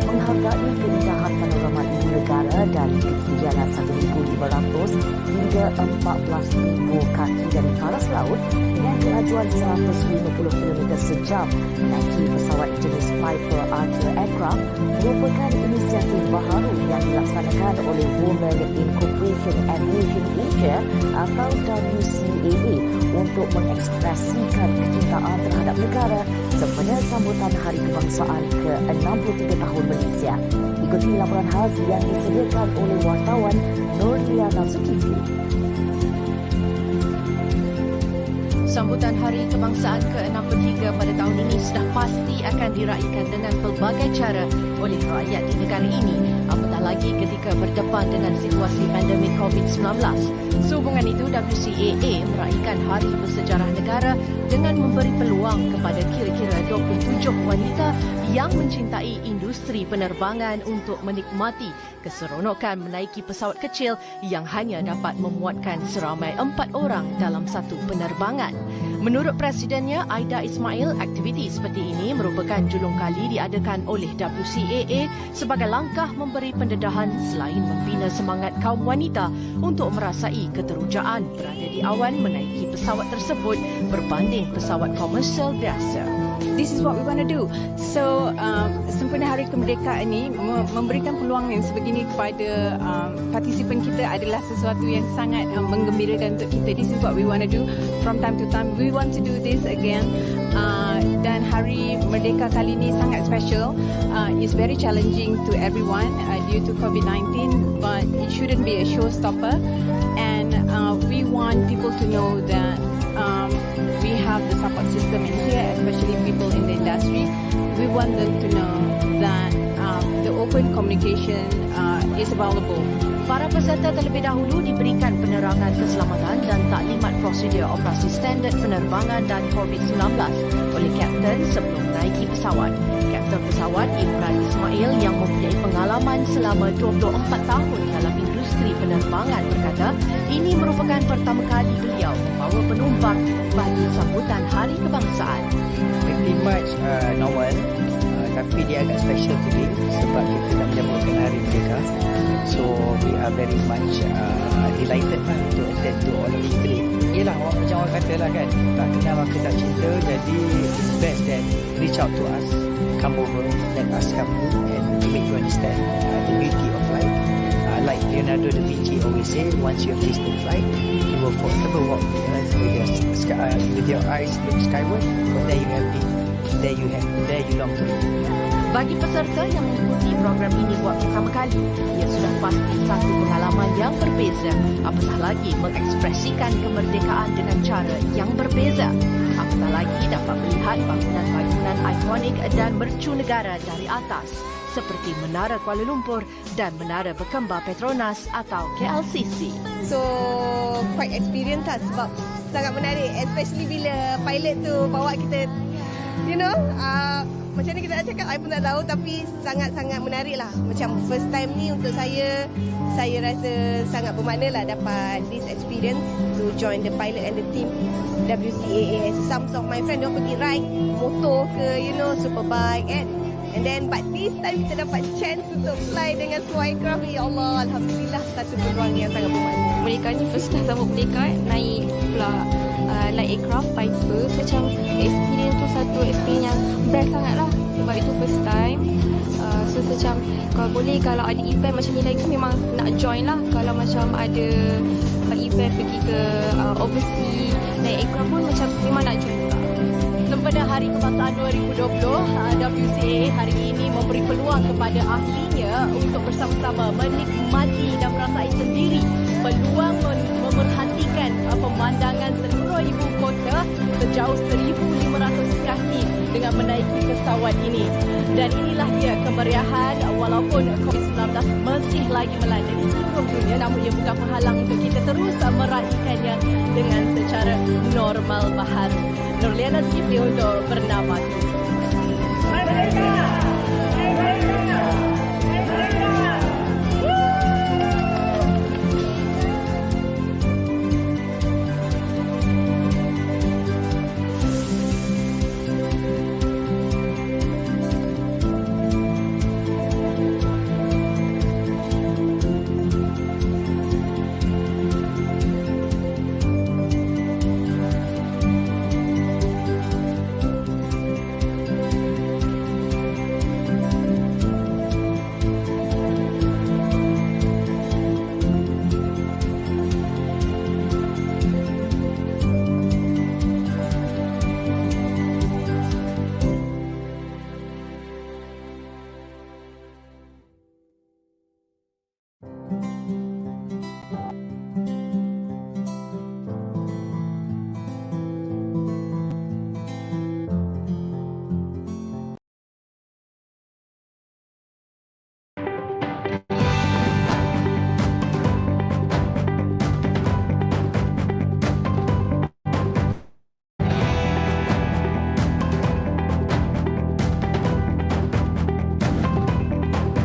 Menghargai keindahan panorama ibu negara dari ketinggian 1,500 hingga 14,000 kaki dari paras laut dengan kelajuan 150 km sejam menaiki pesawat jenis Piper Archer Aircraft merupakan inisiatif baharu yang dilaksanakan oleh Women in Corporation Aviation Asia atau WCAA untuk mengekspresikan kecintaan terhadap negara sempena sambutan Hari Kebangsaan ke-63 tahun Malaysia. Ikuti laporan khas yang disediakan oleh wartawan Nurliana Zulkifli. Sambutan Hari Kebangsaan ke-63 pada tahun ini sudah pasti akan diraikan dengan pelbagai cara oleh rakyat di negara ini, apatah lagi ketika berdepan dengan situasi pandemik COVID-19. Sehubungan itu, WCAA meraikan Hari Bersejarah Negara dengan memberi peluang kepada kira-kira 27 wanita yang mencintai industri penerbangan untuk menikmati keseronokan menaiki pesawat kecil yang hanya dapat memuatkan seramai 4 orang dalam satu penerbangan. Menurut Presidennya, Aida Ismail, aktiviti seperti ini merupakan julung kali diadakan oleh WCAA sebagai langkah memberi pendedahan selain membina semangat kaum wanita untuk merasai keterujaan berada di awan menaiki pesawat tersebut berbanding pesawat komersial biasa. This is what we want to do. So, sempena Hari Kemerdekaan ini memberikan peluang yang sebegini kepada partisipan kita adalah sesuatu yang sangat menggembirakan untuk kita. This is what we want to do from time to time. We want to do this again. Dan Hari Merdeka kali ini sangat special. It's very challenging to everyone due to COVID-19, but it shouldn't be a showstopper. And we want people to know that we have the support system in here, especially people in the industry. We want them to know that the open communication is available. Para peserta terlebih dahulu diberikan penerangan keselamatan dan taklimat prosedur operasi standard penerbangan dan COVID-19 oleh Kapten sebelum menaiki pesawat. Kapten pesawat Imran Ismail yang mempunyai pengalaman selama 24 tahun dalam industri penerbangan berkata ini merupakan pertama kali beliau membawa penumpang bagi sambutan Hari Kebangsaan. Pretty much normal, tapi dia agak special today sebab kita dah menyambutkan Hari Merdeka. So we are very much delighted lah to attend to all of this today. Yelah, macam orang kata lah kan, tak kenal maka tak cinta, jadi it's best that reach out to us, come over, let us help you and make you understand the beauty of life. Like Leonardo da Vinci always say, once you have tasted flight, you will forever walk with your eyes look skyward. From there you have been, there you long to be. Bagi peserta yang mengikuti program ini buat pertama kali, ia sudah pasti satu pengalaman yang berbeza, apatah lagi mengekspresikan kemerdekaan dengan cara yang berbeza. Apatah lagi dapat melihat bangunan-bangunan ikonik dan mercu negara dari atas, seperti Menara Kuala Lumpur dan Menara Berkembar Petronas atau KLCC. So, quite experience lah sebab sangat menarik, especially bila pilot tu bawa kita, you know, macam mana kita nak cakap, saya pun tak tahu, tapi sangat-sangat menarik lah. Macam first time ni untuk saya rasa sangat bermakna lah dapat this experience to join the pilot and the team WCAA. Some of my friend, dia pergi ride motor ke, you know, superbike kan. And then but this time kita dapat chance untuk fly dengan small aircraft. Ya Allah, alhamdulillah, satu peluang yang sangat bermakna. Mereka ni first time sama mereka naik pula naik aircraft fighter. Macam experience tu satu experience yang best sangat lah. Sebab itu first time. So macam kalau boleh, kalau ada event macam ni lagi memang nak join lah. Kalau macam ada event pergi ke overseas naik aircraft pun macam memang nak join juga. Sempena Hari Kebangsaan 2020, WCAA hari ini memberi peluang kepada ahlinya untuk bersama-sama menikmati dan merasai sendiri peluang memerhatikan pemandangan seluruh ibu kota sejauh 1,500 kaki dengan menaiki pesawat ini. Dan inilah dia kemeriahan walaupun COVID-19 masih lagi melanda di seluruh dunia, namun ia bukan penghalang untuk kita terus meraihkannya dengan secara normal baharu. Nurliana Zifli untuk Bernama.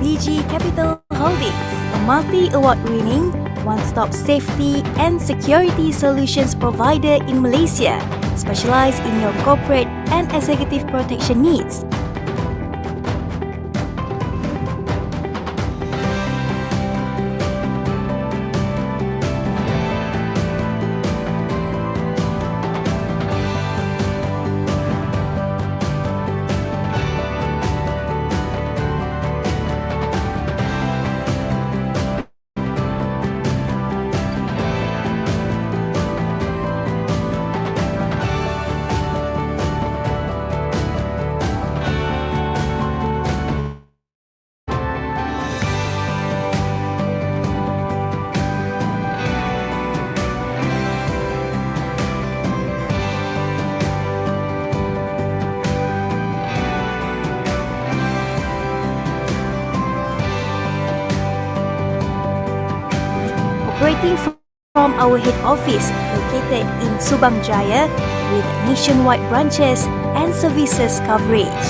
BG Capital Holdings, a multi-award-winning, one-stop safety and security solutions provider in Malaysia, specialised in your corporate and executive protection needs. Operating from our head office located in Subang Jaya with nationwide branches and services coverage.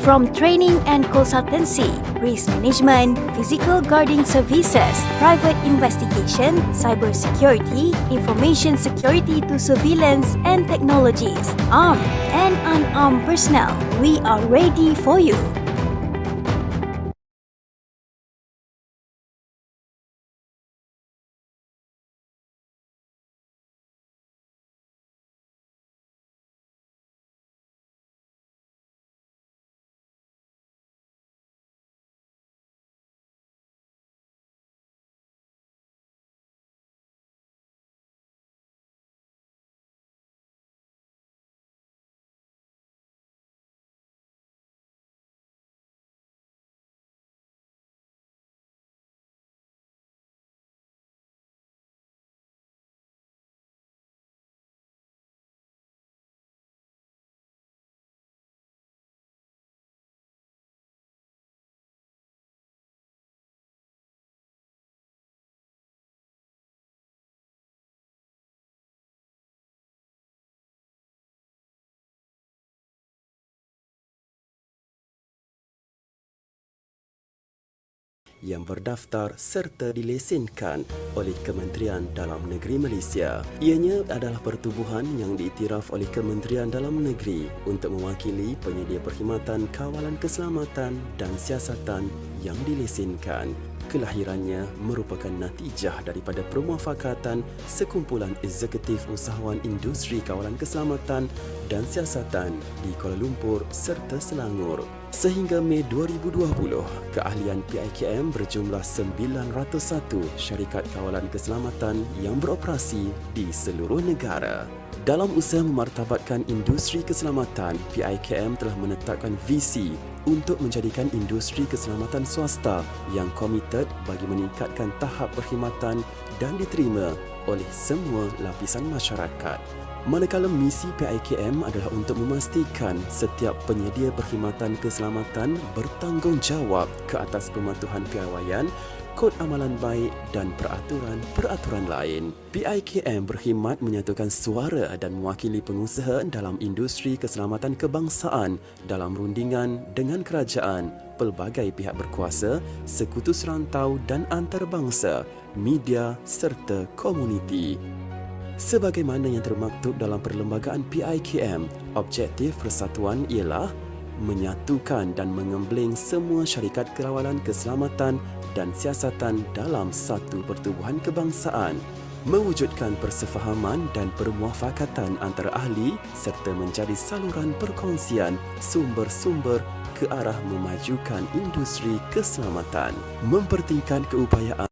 From training and consultancy, risk management, physical guarding services, private investigation, cyber security, information security to surveillance and technologies, armed and unarmed personnel, we are ready for you. yang berdaftar serta dilesenkan oleh Kementerian Dalam Negeri Malaysia. Ianya adalah pertubuhan yang diiktiraf oleh Kementerian Dalam Negeri untuk mewakili penyedia perkhidmatan kawalan keselamatan dan siasatan yang dilesenkan. Kelahirannya merupakan natijah daripada permuafakatan sekumpulan eksekutif usahawan industri kawalan keselamatan dan siasatan di Kuala Lumpur serta Selangor. Sehingga Mei 2020, keahlian PIKM berjumlah 901 syarikat kawalan keselamatan yang beroperasi di seluruh negara. Dalam usaha memartabatkan industri keselamatan, PIKM telah menetapkan visi untuk menjadikan industri keselamatan swasta yang komited bagi meningkatkan tahap perkhidmatan dan diterima oleh semua lapisan masyarakat. Manakala misi PIKM adalah untuk memastikan setiap penyedia perkhidmatan keselamatan bertanggungjawab ke atas pematuhan piawaian, kod amalan baik dan peraturan-peraturan lain. PIKM berkhidmat menyatukan suara dan mewakili pengusaha dalam industri keselamatan kebangsaan dalam rundingan dengan kerajaan, pelbagai pihak berkuasa, sekutu serantau dan antarabangsa, media serta komuniti. Sebagaimana yang termaktub dalam perlembagaan PIKM, objektif persatuan ialah menyatukan dan mengembling semua syarikat kawalan keselamatan dan siasatan dalam satu pertubuhan kebangsaan, mewujudkan persefahaman dan permuafakatan antara ahli serta menjadi saluran perkongsian sumber-sumber ke arah memajukan industri keselamatan, mempertingkat keupayaan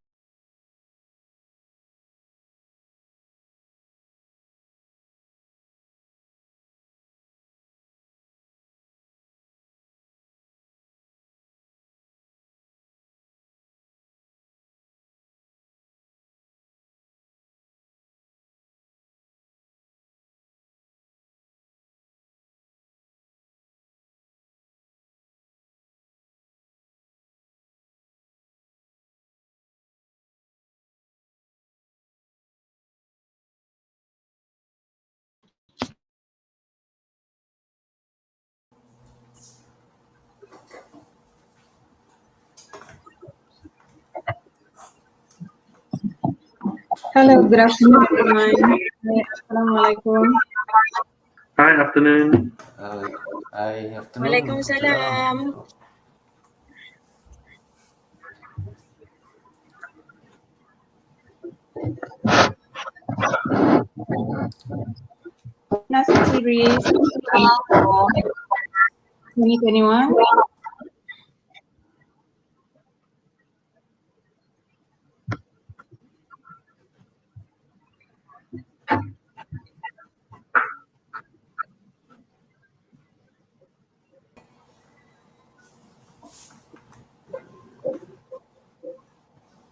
Hello, good afternoon, everyone. Assalamualaikum. Hi, afternoon. Hi, afternoon. Waalaikumsalam. Nas series 2021.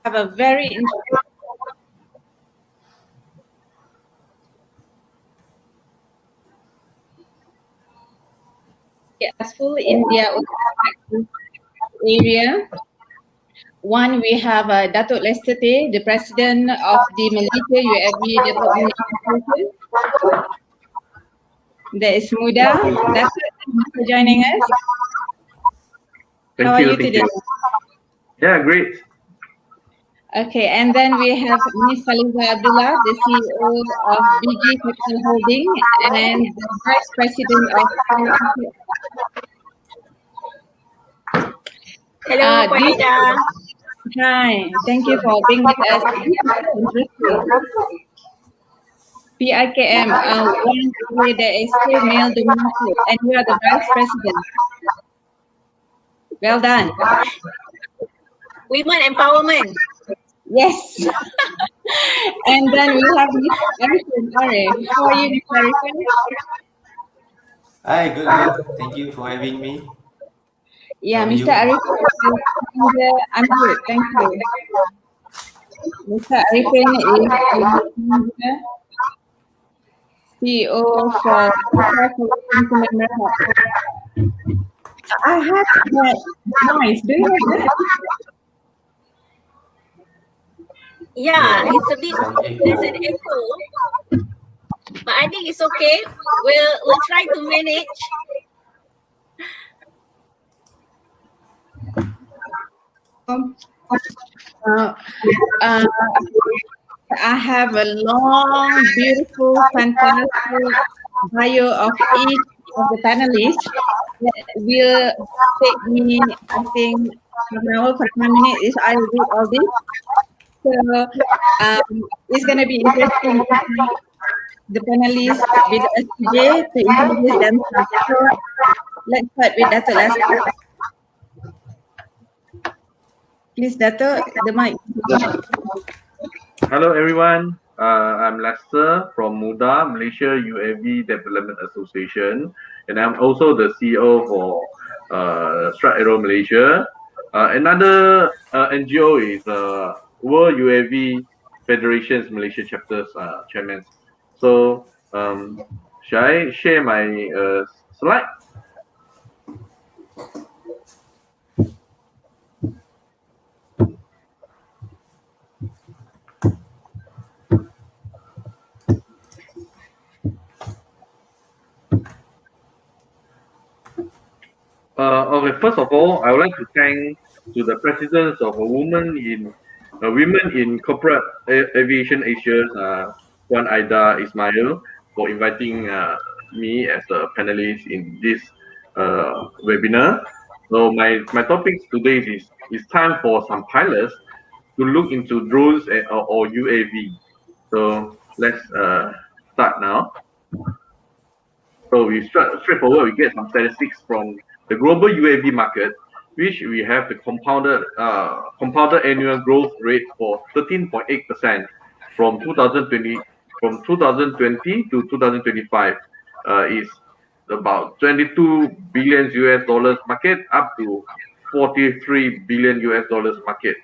Have a very successful India area. One, we have Datuk Lester Teh, the President of the Malaysia UAV Development Institute. There is Muda. Datuk, thank you for joining us. How are you today? Yeah, great. Okay, and then we have Ms. Saliza Abdullah, the CEO of BG Capital Holding and the Vice President of Hello, Farida. Hi, thank you for being with us. PIKM, one way there is still male dominated, and you are the Vice President. Well done. Women empowerment. Yes. And then we have Ms. Arifin Arif. How are you, Ms. Arifin? Hi, good. Thank you for having me. Yeah, How are Mr. you? Arifin, I'm good. Thank you. Mr. Arifin is CEO for Consumer Merhab. I have that noise. Do you have that? Yeah, it's a bit, Some echo. there's an echo. But I think it's okay. We'll try to manage. Uh, uh, I have a long, beautiful, fantastic bio of each of the panelists that will take me, I think, half an hour, 45 minutes is I read all this. So it's going to be interesting to see the panelists with us today to introduce themselves. So let's start with Dato' Lester. Please, Dato', the mic. Hello, everyone. I'm Lester from MUDA, Malaysia UAV Development Association, and I'm also the CEO for Strat Aero Malaysia. Another NGO is World UAV Federation's Malaysia chapters chairman. So, shall I share my slide? Okay, first of all, I would like to thank to the presidents of Women in Corporate Aviation Asia, Puan Aida Ismail, for inviting me as a panelist in this webinar. So my topic today is it's time for some pilots to look into drones or UAV. So let's start now. So we straightforward, we get some statistics from the global UAV market, which we have the compounded annual growth rate for 13.8% from 2020 to 2025 is about 22 billion US dollars market up to 43 billion US dollars market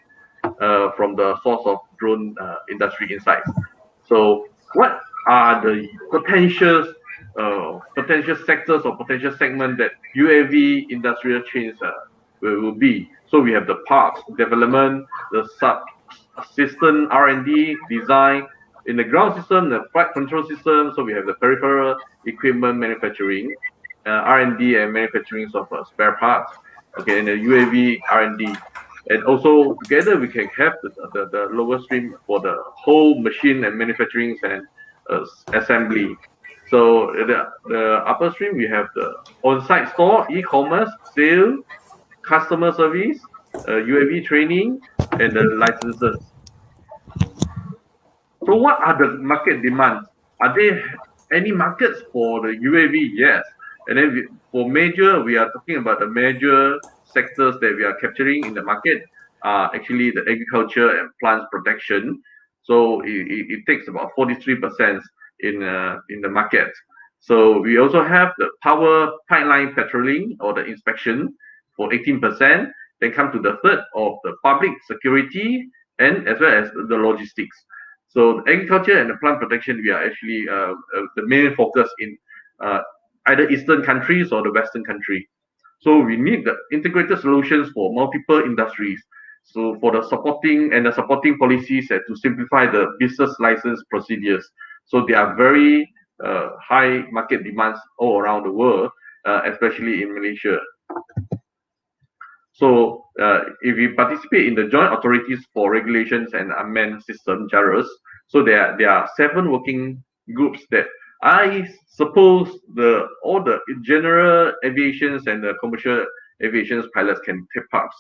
from the source of drone industry insights. So what are the potential sectors or potential segment that UAV industrial chains will be? So we have the parts development, the subsystem R&D design, in the ground system, the flight control system. So we have the peripheral equipment manufacturing, R&D and manufacturing of spare parts. Okay, and the UAV R&D, and also together we can have the lower stream for the whole machine and manufacturing and assembly. So the upper stream, we have the on-site store, e-commerce, sale, customer service, UAV training, and the licenses. So what are the market demands? Are there any markets for the UAV? Yes. And then for major, we are talking about the major sectors that we are capturing in the market are actually the agriculture and plants protection. So it takes about 43% in the market. So we also have the power pipeline patrolling or the inspection for 18%. Then come to the third of the public security and as well as the logistics. So the agriculture and the plant protection, we are actually the main focus in either Eastern countries or the Western country. So we need the integrated solutions for multiple industries. So for the supporting policies to simplify the business license procedures. So there are very high market demands all around the world, especially in Malaysia. So if we participate in the Joint Authorities for Regulations and Unmanned System, JARUS, so there are 7 working groups that I suppose all the general aviations and the commercial aviations pilots can take part.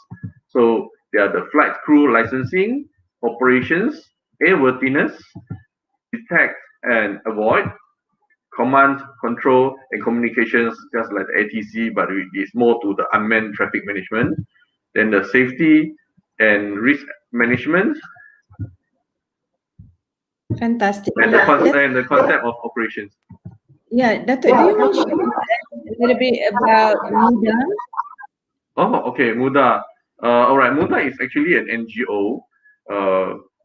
So they are the flight crew licensing, operations, airworthiness, detect and avoid, command, control, and communications, just like ATC, but it's more to the unmanned traffic management. Then the safety and risk management. Fantastic. And the concept of operations. Yeah, Dato', do you want to share a little bit about MUDA? Oh, okay, MUDA. All right, MUDA is actually an NGO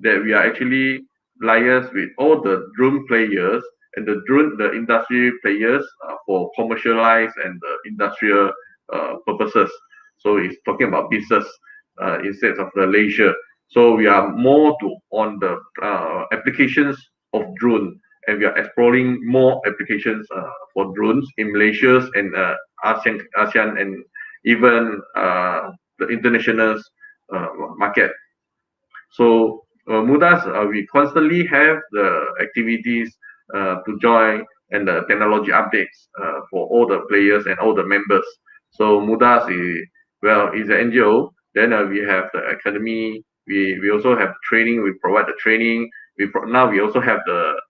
that we are actually liaise with all the drone players and the industry players for commercialized and industrial purposes. So it's talking about business instead of the leisure. So we are more on the applications of drone, and we are exploring more applications for drones in Malaysia and ASEAN and even the international market. So MUDAS, we constantly have the activities to join and the technology updates for all the players and all the members. So MUDAS is an NGO. Then we have the academy. We also have training. We provide the training. Now we also have the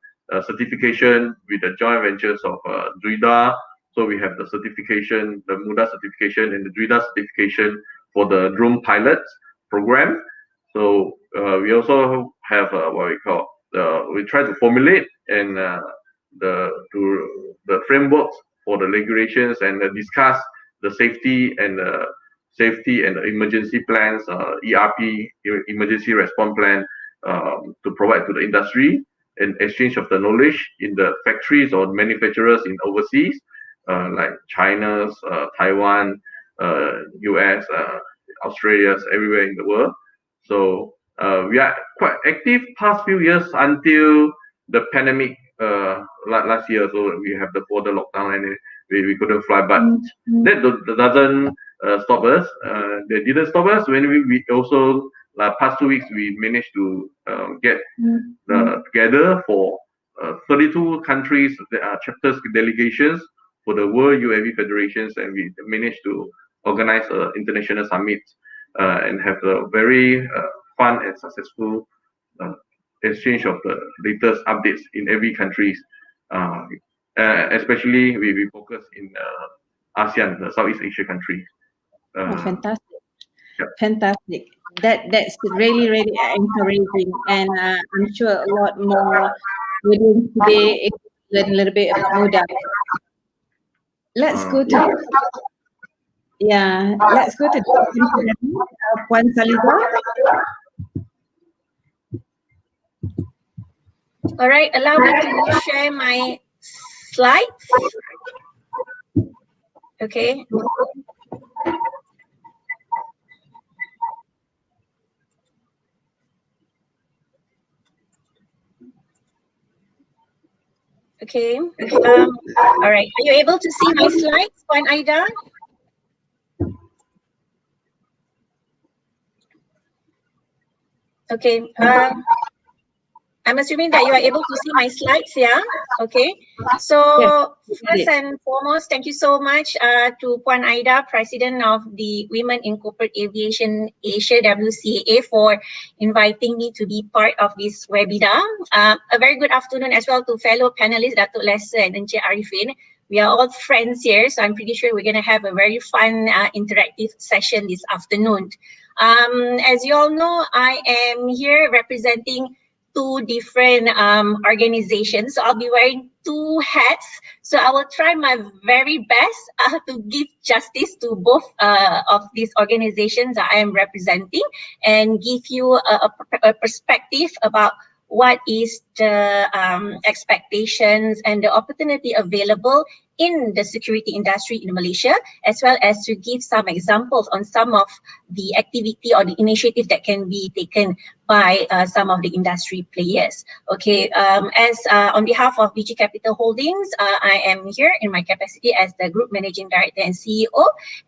certification with the joint ventures of Druida. So we have the certification, the MUDA certification and the Druida certification for the drone pilots program. So we also have what we call we try to formulate and the frameworks for the regulations and discuss the safety and the emergency plans, ERP, emergency response plan, to provide to the industry and exchange of the knowledge in the factories or manufacturers in overseas, like China's, Taiwan, US, Australia, everywhere in the world. So we are quite active past few years until the pandemic last year. So we have the border lockdown and we couldn't fly, but that doesn't stop us. They didn't stop us when we also past 2 weeks we managed to get together for 32 countries chapters delegations for the World UAV Federations, and we managed to organize an international summit and have a very fun and successful exchange of the latest updates in every countries. Especially we focus in ASEAN, the Southeast Asia countries. Fantastic. Yep. Fantastic. That's really encouraging, and I'm sure a lot more within today learn a little bit about MUDA. Let's go to Puan Saliza. All right, allow me to share my slides. Okay. Okay. All right. Are you able to see my slides, Puan Aida? Okay. I'm assuming that you are able to see my slides, yeah? Okay. So first and foremost, thank you so much to Puan Aida, President of the Women in Corporate Aviation Asia, WCAA, for inviting me to be part of this webinar. A very good afternoon as well to fellow panelists, Datuk Lester and Encik Arifin. We are all friends here, so I'm pretty sure we're going to have a very fun interactive session this afternoon. As you all know, I am here representing two different organizations. So I'll be wearing two hats. So I will try my very best to give justice to both of these organizations that I am representing and give you a perspective about what is the expectations and the opportunity available in the security industry in Malaysia, as well as to give some examples on some of the activity or the initiative that can be taken by some of the industry players. Okay, as on behalf of BG Capital Holdings, I am here in my capacity as the Group Managing Director and CEO,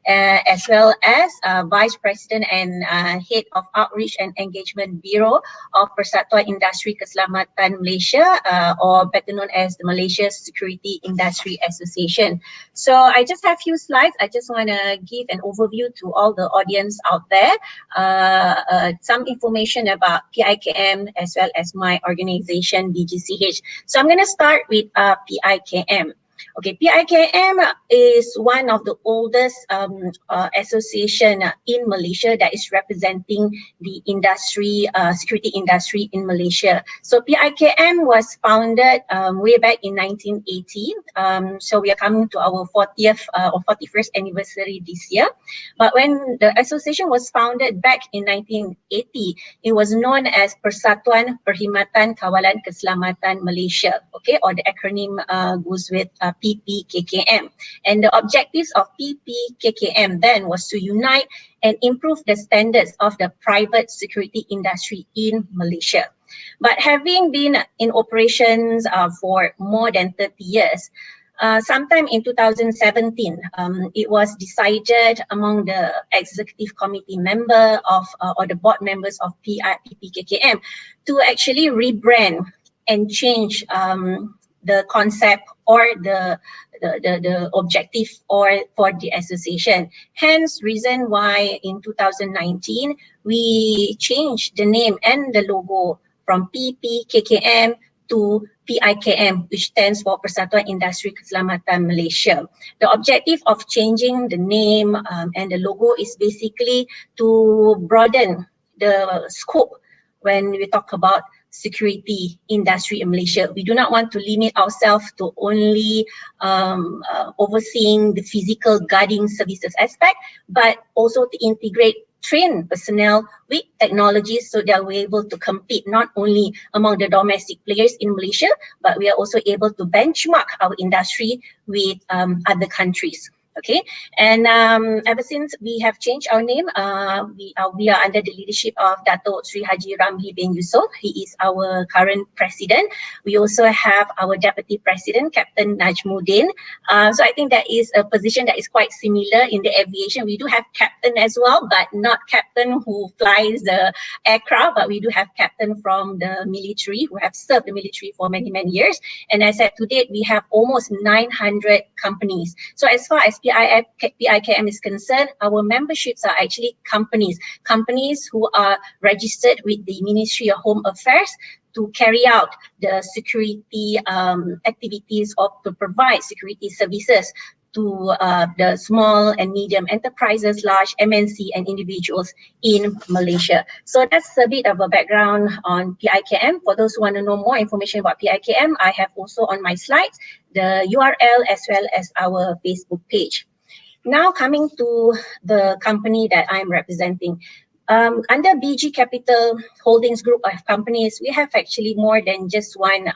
as well as Vice President and Head of Outreach and Engagement Bureau of Persatuan Industri Keselamatan Malaysia, or better known as the Malaysia Security Industry Association. So I just have a few slides. I just want to give an overview to all the audience out there, some information about PIKM as well as my organization BGCH. So I'm going to start with PIKM. Okay, PIKM is one of the oldest association in Malaysia that is representing the industry, security industry in Malaysia. So PIKM was founded way back in 1980. So we are coming to our 40th or 41st anniversary this year. But when the association was founded back in 1980, it was known as Persatuan Perkhidmatan Kawalan Keselamatan Malaysia, okay, or the acronym goes with PPKKM. And the objectives of PPKKM then was to unite and improve the standards of the private security industry in Malaysia. But having been in operations for more than 30 years, sometime in 2017, it was decided among the executive committee member of or the board members of PPKKM to actually rebrand and change the concept or the objective or for the association. Hence, reason why in 2019 we changed the name and the logo from PPKKM to PIKM, which stands for Persatuan Industri Keselamatan Malaysia. The objective of changing the name and the logo is basically to broaden the scope when we talk about security industry in Malaysia. We do not want to limit ourselves to only overseeing the physical guarding services aspect, but also to integrate trained personnel with technologies so that we're able to compete not only among the domestic players in Malaysia, but we are also able to benchmark our industry with other countries. Okay, and ever since we have changed our name, we are under the leadership of Dato' Sri Haji Ramli bin Yusof. He is our current president. We also have our deputy president, Captain Najmuddin. So I think that is a position that is quite similar in the aviation. We do have captain as well, but not captain who flies the aircraft, but we do have captain from the military who have served the military for many, many years. And as at to date, we have almost 900 companies. So as far as PIKM is concerned, our memberships are actually companies who are registered with the Ministry of Home Affairs to carry out the security activities or to provide security services to the small and medium enterprises, large MNC and individuals in Malaysia. So that's a bit of a background on PIKM. For those who want to know more information about PIKM, I have also on my slides the URL as well as our Facebook page. Now coming to the company that I'm representing. Under BG Capital Holdings Group of companies, we have actually more than just one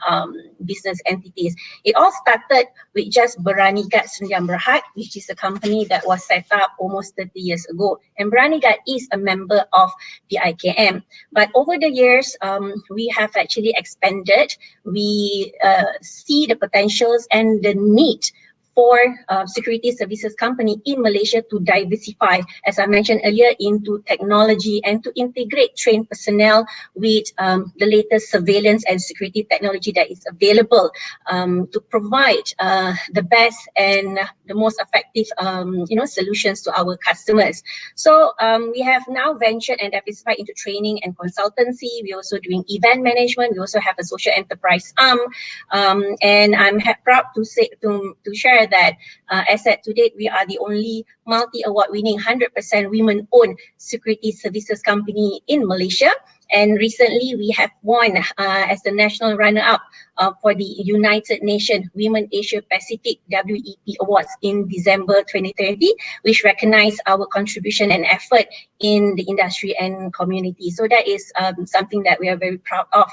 business entities. It all started with just Beranigat Sdn Bhd, which is a company that was set up almost 30 years ago. And Beranigat is a member of PIKM. But over the years, we have actually expanded. We see the potentials and the need for security services company in Malaysia to diversify, as I mentioned earlier, into technology and to integrate trained personnel with the latest surveillance and security technology that is available to provide the best and the most effective solutions to our customers. So we have now ventured and diversified into training and consultancy. We're also doing event management. We also have a social enterprise arm, and I'm proud to share that as at to date, we are the only multi-award winning 100% women-owned security services company in Malaysia. And recently, we have won as the national runner-up for the United Nations Women Asia Pacific WEP Awards in December 2020, which recognize our contribution and effort in the industry and community. So that is something that we are very proud of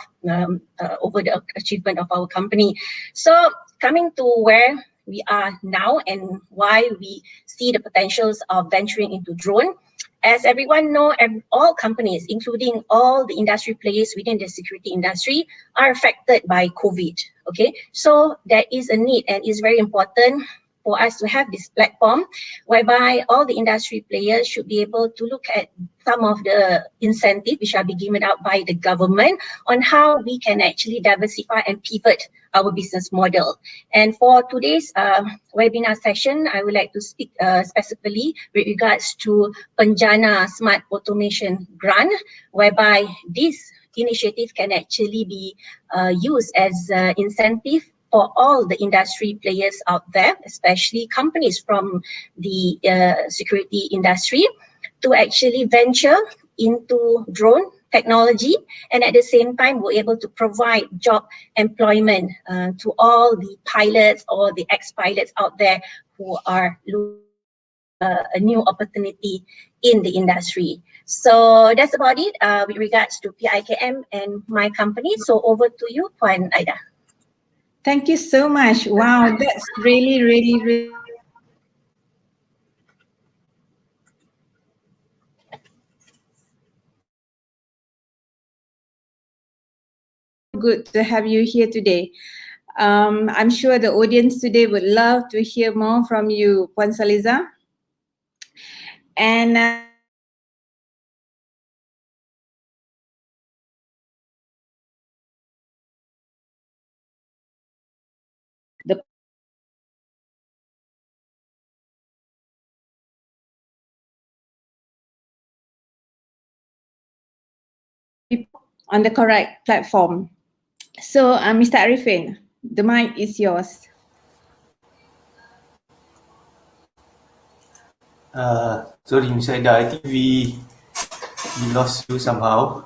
over the achievement of our company. So coming to where we are now and why we see the potentials of venturing into drone. As everyone know, all companies, including all the industry players within the security industry, are affected by COVID. Okay, so there is a need and it's very important for us to have this platform whereby all the industry players should be able to look at some of the incentives which are being given out by the government on how we can actually diversify and pivot our business model. And for today's webinar session, I would like to speak specifically with regards to Penjana Smart Automation Grant, whereby this initiative can actually be used as incentive for all the industry players out there, especially companies from the security industry, to actually venture into drone technology, and at the same time we're able to provide job employment to all the pilots or the ex-pilots out there who are looking a new opportunity in the industry. So that's about it with regards to PIKM and my company. So over to you, Puan Aida. Thank you so much. Wow, that's really good to have you here today. I'm sure the audience today would love to hear more from you, Puan Saliza. And the people on the correct platform. So, Mr. Arifin, the mic is yours. Sorry, Miss Aida, I think we lost you somehow.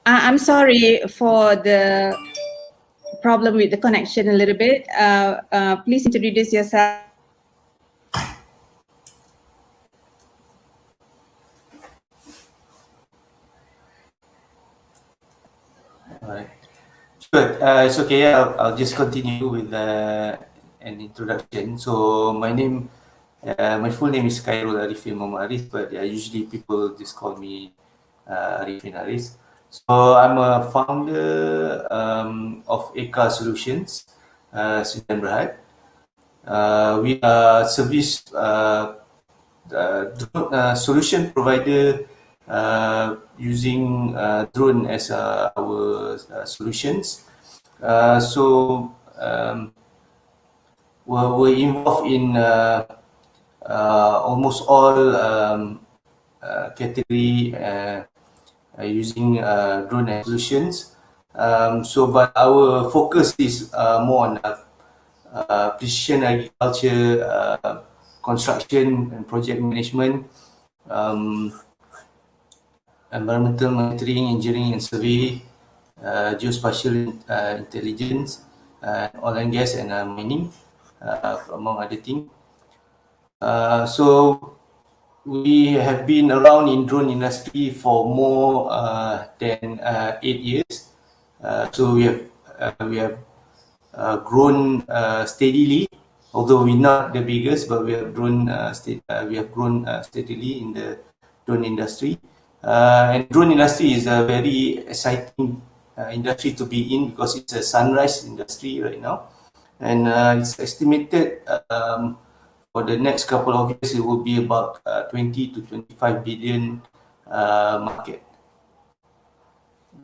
I'm sorry for the problem with the connection a little bit. Please introduce yourself. Alright. Sure, it's okay. I'll just continue with an introduction. So my full name is Khairul Arifin Muhammad Arif, but usually people just call me Arifin Aris. So I'm a founder of Eka Solutions, Sudan Berhad. We are service solution provider using drone as our solutions. We're involved in almost all category using drone as solutions. But our focus is more on precision agriculture, construction and project management, environmental monitoring, engineering and survey, geospatial intelligence, oil and gas and mining, among other things. So we have been around in drone industry for more than 8 years. So we have grown steadily, although we're not the biggest, but we have grown steadily in the drone industry. And drone industry is a very exciting industry to be in because it's a sunrise industry right now, and it's estimated for the next couple of years it will be about 20 to 25 billion market.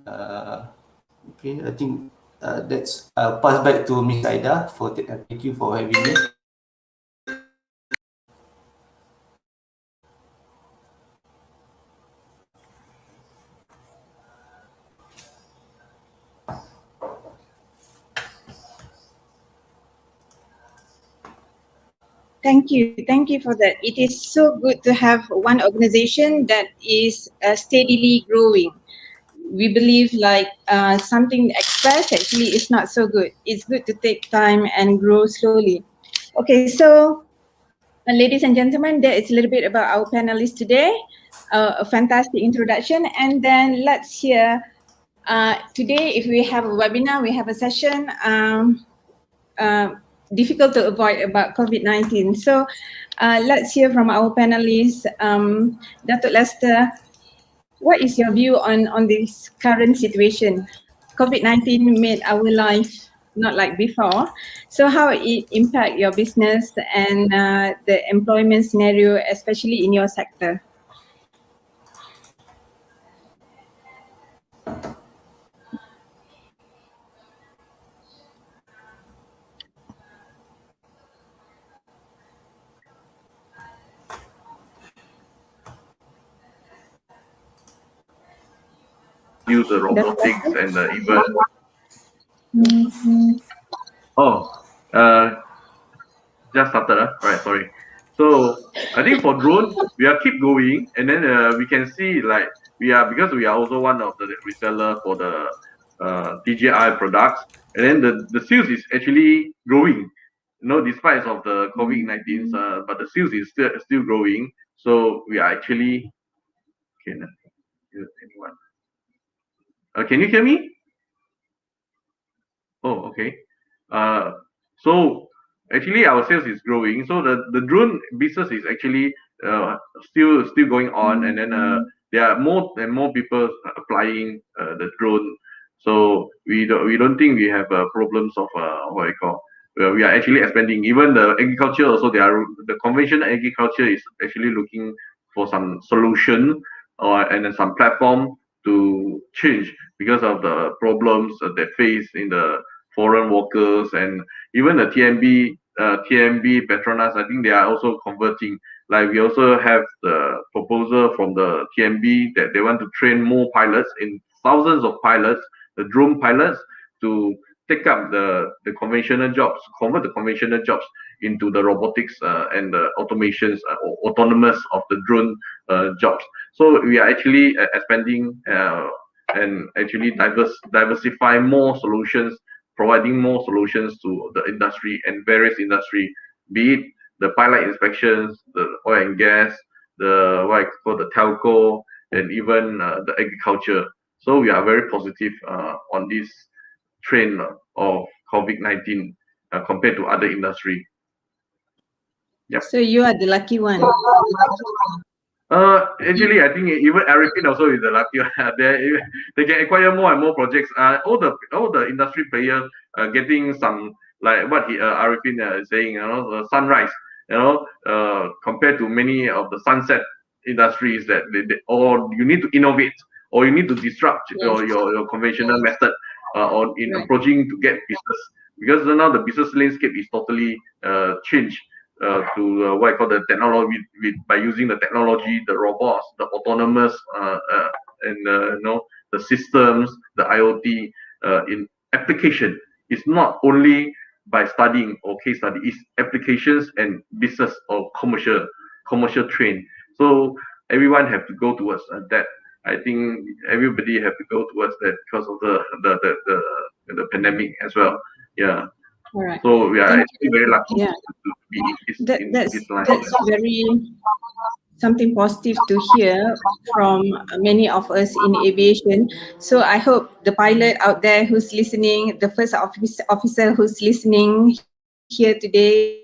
Okay, I think I'll pass back to Ms. Aida for thank you for having me. Thank you for that. It is so good to have one organization that is steadily growing. We believe like something express actually is not so good. It's good to take time and grow slowly. Okay, so ladies and gentlemen, that is a little bit about our panelists today. A fantastic introduction, and then let's hear today if we have a webinar, we have a session. Difficult to avoid about COVID-19. So let's hear from our panelists. Datuk Lester, what is your view on this current situation? COVID-19 made our life not like before. So how it impact your business and the employment scenario, especially in your sector? Use the robotics and even just started, right? Sorry. So I think for drone, we are keep going, and then we can see like because we are also one of the reseller for the DJI products, and then the sales is actually growing. You know, despite of the COVID-19, but the sales is still growing. So we are actually anyone. Can you hear me? Oh, okay. So actually our sales is growing. So the drone business is actually still going on, and then there are more and more people applying the drone. So we don't think we have problems of what I call. We are actually expanding. Even the agriculture also, the conventional agriculture is actually looking for some solution and then some platform to change because of the problems that they face in the foreign workers, and even the TMB Petronas. I think they are also converting. Like we also have the proposal from the TMB that they want to train more pilots, in thousands of pilots, the drone pilots, to take up the conventional jobs, convert the conventional jobs into the robotics and the automations, autonomous of the drone jobs. So we are actually expanding and actually diversify more solutions, providing more solutions to the industry and various industry, be it the pilot inspections, the oil and gas, the what I call the telco, and even the agriculture. So we are very positive on this trend of COVID-19 compared to other industry. Yep. So you are the lucky one. Actually, I think even Arifin also is the lucky one. They can acquire more and more projects. All the industry players getting some, like what Arifin is saying, sunrise. Compared to many of the sunset industries that or you need to innovate, or you need to disrupt your conventional method or in approaching to get business, because now the business landscape is totally changed to what I call the technology, by using the technology, the robots, the autonomous and the systems, the IoT in application. It's not only by studying or case study, it's applications and business or commercial train. So everyone have to go towards that. I think everybody have to go towards that because of the pandemic as well. Yeah. All right. So we are actually very lucky Yeah. to be in this line. That's very something positive to hear from many of us in aviation. So I hope the pilot out there who's listening, the first officer who's listening here today,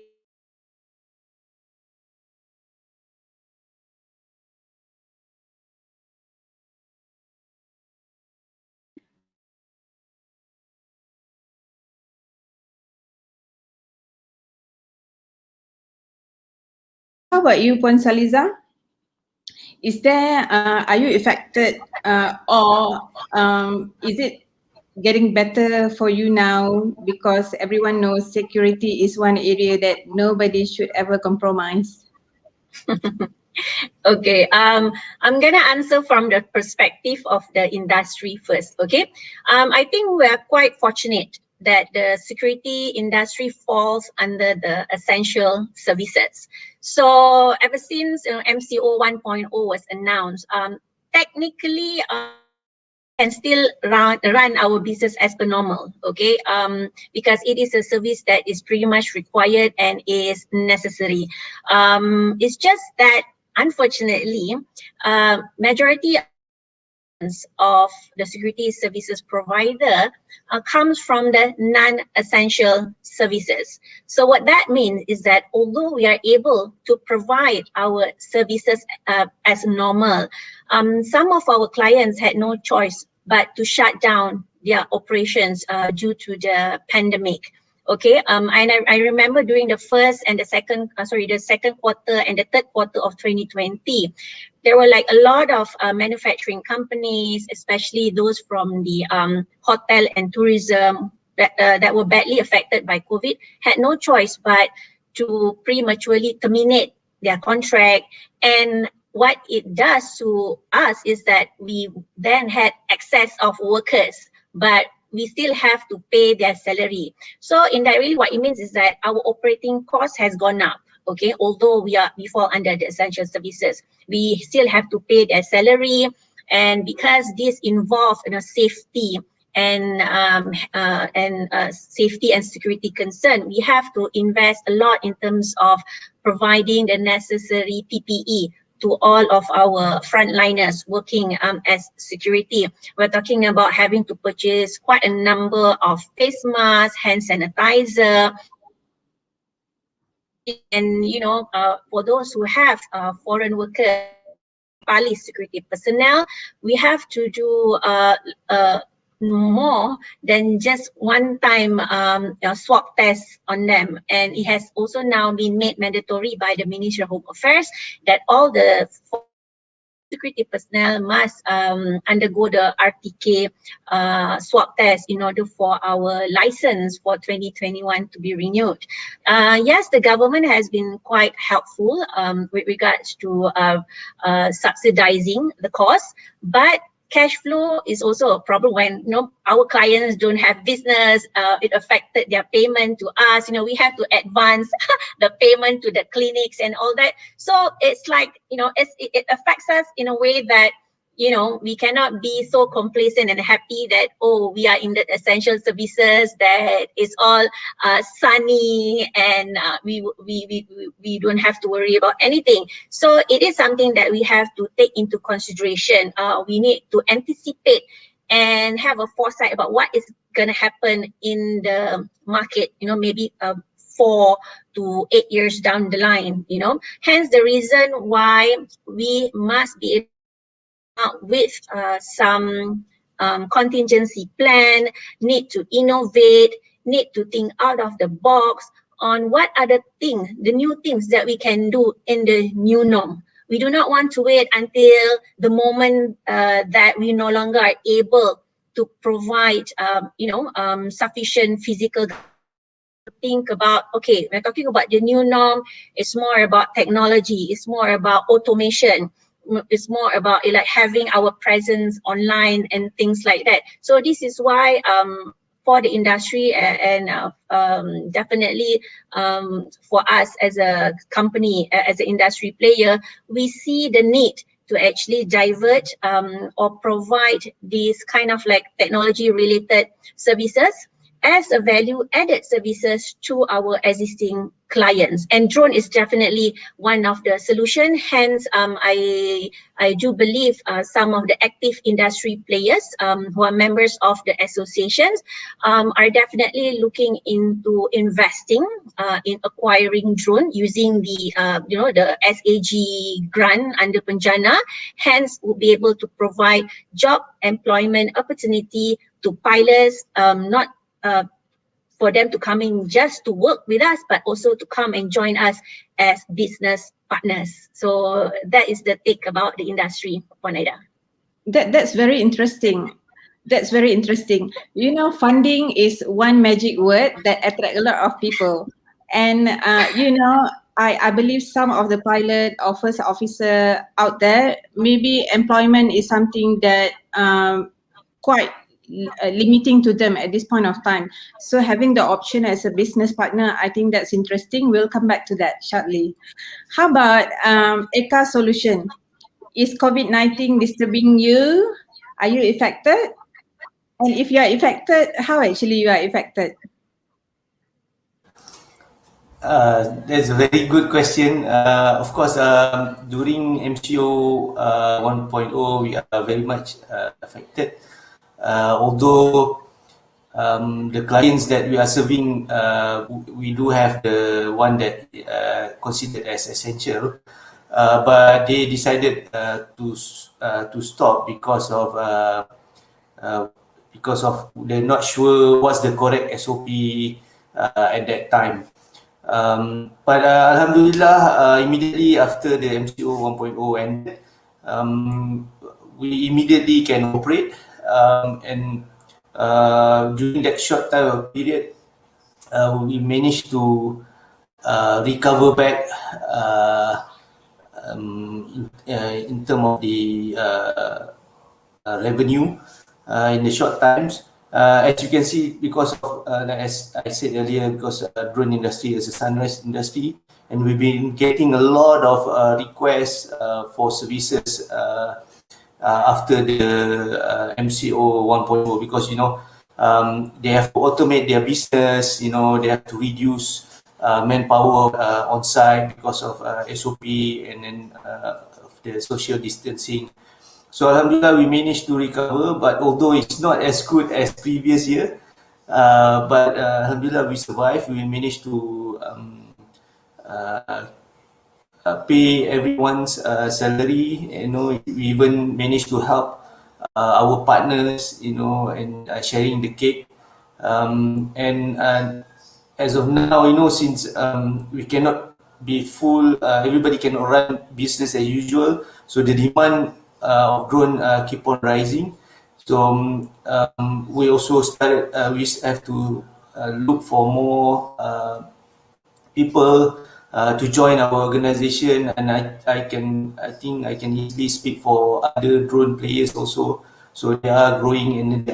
how about you, Puan Saliza? Is there, are you affected or is it getting better for you now? Because everyone knows security is one area that nobody should ever compromise. Okay, I'm gonna answer from the perspective of the industry first. Okay, I think we are quite fortunate that the security industry falls under the essential services. So ever since MCO 1.0 was announced, technically can still run our business as per normal, okay? Because it is a service that is pretty much required and is necessary. It's just that unfortunately, majority of the security services provider comes from the non-essential services. So what that means is that although we are able to provide our services as normal, some of our clients had no choice but to shut down their operations due to the pandemic. Okay, and I remember during the second quarter and the third quarter of 2020, there were like a lot of manufacturing companies, especially those from the hotel and tourism that were badly affected by COVID, had no choice but to prematurely terminate their contract. And what it does to us is that we then had excess of workers, but we still have to pay their salary. So indirectly, what it means is that our operating cost has gone up. Okay, although we fall under the essential services, we still have to pay their salary, and because this involves safety and safety and security concern, we have to invest a lot in terms of providing the necessary PPE to all of our frontliners working as security. We're talking about having to purchase quite a number of face masks, hand sanitizer, and for those who have foreign workers, Bali security personnel, we have to do more than just one-time swab test on them. And it has also now been made mandatory by the Ministry of Home Affairs that all the security personnel must undergo the RTK swab test in order for our license for 2021 to be renewed. Yes, the government has been quite helpful with regards to subsidizing the cost, but cash flow is also a problem when our clients don't have business. It affected their payment to us. We have to advance the payment to the clinics and all that. So it's like it affects us in a way that we cannot be so complacent and happy that we are in the essential services, that it's all sunny and we don't have to worry about anything. So it is something that we have to take into consideration. We need to anticipate and have a foresight about what is going to happen in the market, maybe 4 to 8 years down the line, Hence the reason why we must be able with some contingency plan, need to innovate, need to think out of the box on what are the new things that we can do in the new norm. We do not want to wait until the moment that we no longer are able to provide, sufficient physical. Think about, okay, we're talking about the new norm. It's more about technology. It's more about automation. It's more about like having our presence online and things like that. So this is why for the industry and definitely for us as a company, as an industry player, we see the need to actually divert or provide these kind of like technology related services as a value-added services to our existing clients. And drone is definitely one of the solutions. Hence, I do believe some of the active industry players who are members of the associations are definitely looking into investing in acquiring drone using the the SAG grant under Penjana. Hence, we'll be able to provide job employment opportunity to pilots, not for them to come in just to work with us, but also to come and join us as business partners. So that is the take about the industry, Puan Aida. That's very interesting. That's very interesting. Funding is one magic word that attracts a lot of people. And, I believe some of the pilot or first officer out there, maybe employment is something that quite limiting to them at this point of time. So having the option as a business partner, I think that's interesting. We'll come back to that shortly. How about Eka solution? Is COVID-19 disturbing you? Are you affected? And if you are affected, how actually you are affected? That's a very good question. Of course, during MCO 1.0, we are very much affected. Although the clients that we are serving, we do have the one that considered as essential, but they decided to stop because of they're not sure what's the correct SOP at that time. But Alhamdulillah, immediately after the MCO 1.0 ended, we immediately can operate. And during that short time period, we managed to recover back in terms of the revenue in the short times. As you can see, because of, as I said earlier, because drone industry is a sunrise industry, and we've been getting a lot of requests for services after the MCO 1.0, because they have to automate their business, they have to reduce manpower on site because of SOP and then the social distancing. So Alhamdulillah, we managed to recover, but although it's not as good as previous year, but Alhamdulillah, we survived. We managed to pay everyone's salary. We even managed to help our partners, you know, and sharing the cake. And as of now, you know, since we cannot be full, everybody cannot run business as usual, so the demand of drone keep on rising. So we also started, we have to look for more people to join our organization, and I think I can easily speak for other drone players also. So they are growing and they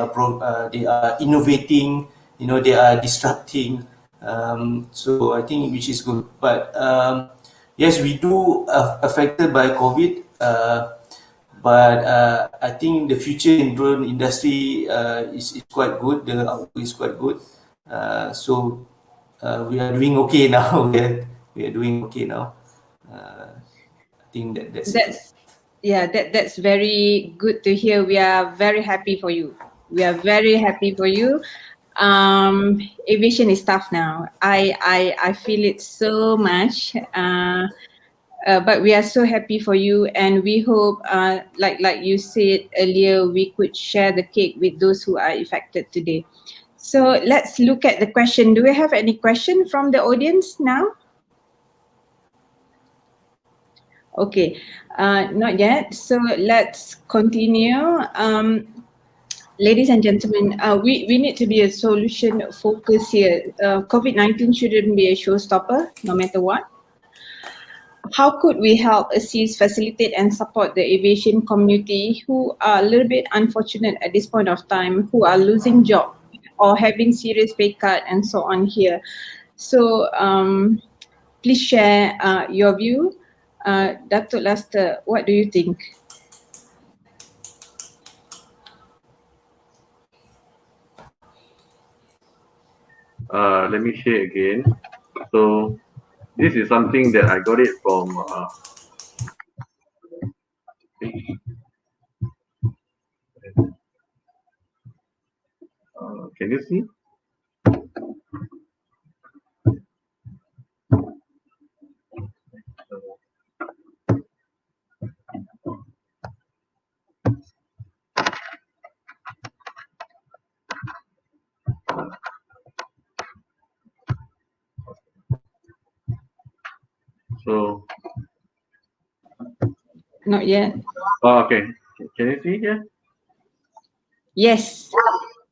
are innovating, you know, they are disrupting. So I think which is good. But yes, we do affected by COVID. But I think the future in drone industry is quite good. The outlook is quite good. So we are doing okay now. We are doing okay now. I think that's it. That's very good to hear. We are very happy for you. We are very happy for you. Aviation is tough now. I feel it so much. But we are so happy for you, and we hope, like you said earlier, we could share the cake with those who are affected today. So let's look at the question. Do we have any question from the audience now? Okay, not yet. So let's continue. Ladies and gentlemen, we need to be a solution focus here. COVID-19 shouldn't be a showstopper, no matter what. How could we help, assist, facilitate and support the aviation community who are a little bit unfortunate at this point of time, who are losing job or having serious pay cut and so on here? So please share your view. Datuk Laster, what do you think? Let me share again. So this is something that I got it from can you see? So not yet. Oh, okay. Can you see here? Yes.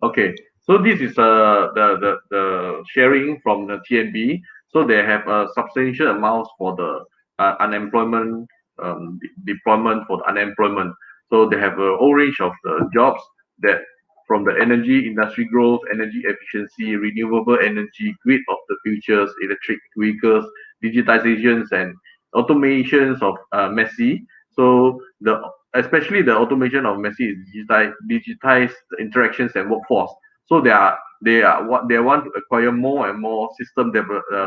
Okay. So this is the sharing from the TNB. So they have a substantial amounts for the unemployment deployment for the unemployment. So they have a whole range of the jobs that from the energy industry growth, energy efficiency, renewable energy, grid of the futures, electric vehicles, digitizations and automations of MESI. So especially the automation of MESI is digitized interactions and workforce. So they want to acquire more and more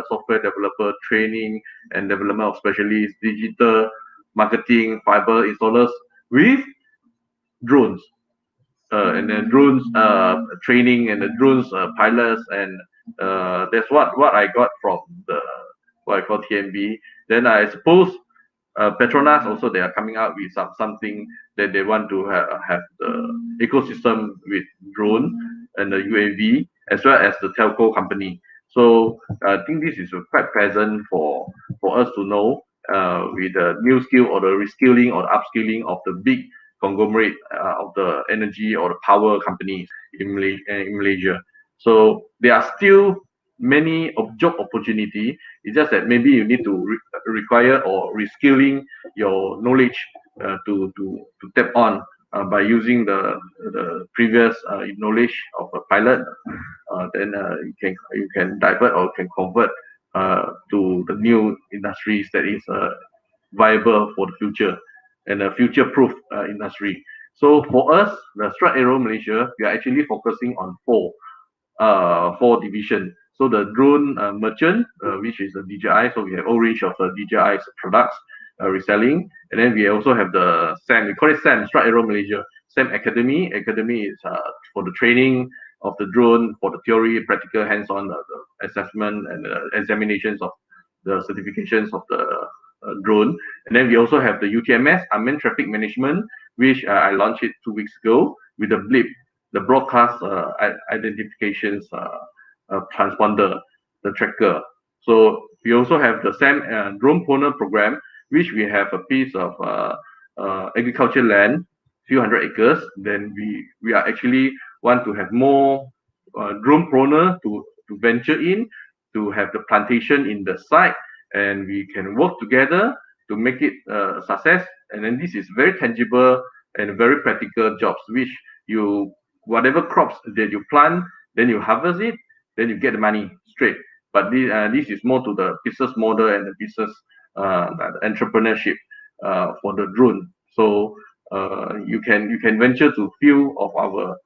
software developer training and development of specialists, digital marketing, fiber installers with drones. And then drones training and the drones pilots, and that's what I got from the what I call TNB. Then I suppose Petronas also, they are coming out with something that they want to have the ecosystem with drone and the UAV as well as the telco company. So I think this is quite present for us to know with the new skill or the reskilling or the upskilling of the big conglomerate of the energy or the power companies in Malaysia. So there are still many job opportunity. It's just that maybe you need to require or reskilling your knowledge to tap on by using the previous knowledge of a pilot. Then you can divert or can convert to the new industries that is viable for the future and a future-proof industry. So for us, the Strike Aero Malaysia, we are actually focusing on four divisions. So the drone merchant, which is the DJI. So we have a whole range of DJI products reselling, and then we also have the SAM. We call it SAM, Strike Aero Malaysia. SAM Academy. Academy is for the training of the drone, for the theory, practical, hands-on the assessment and examinations of the certifications of the drone. And then we also have the UTMS, Unmanned Traffic Management, which I launched it 2 weeks ago with the BLIP, the Broadcast Identifications Transponder, the tracker. So we also have the SAM Drone Pawner program, which we have a piece of agriculture land, few hundred acres. Then we are actually want to have more drone pawner to venture in, to have the plantation in the site, and we can work together to make it a success. And then this is very tangible and very practical jobs, which you, whatever crops that you plant, then you harvest it, then you get the money straight. But this is more to the business model and the business entrepreneurship for the drone. So you can venture to few of our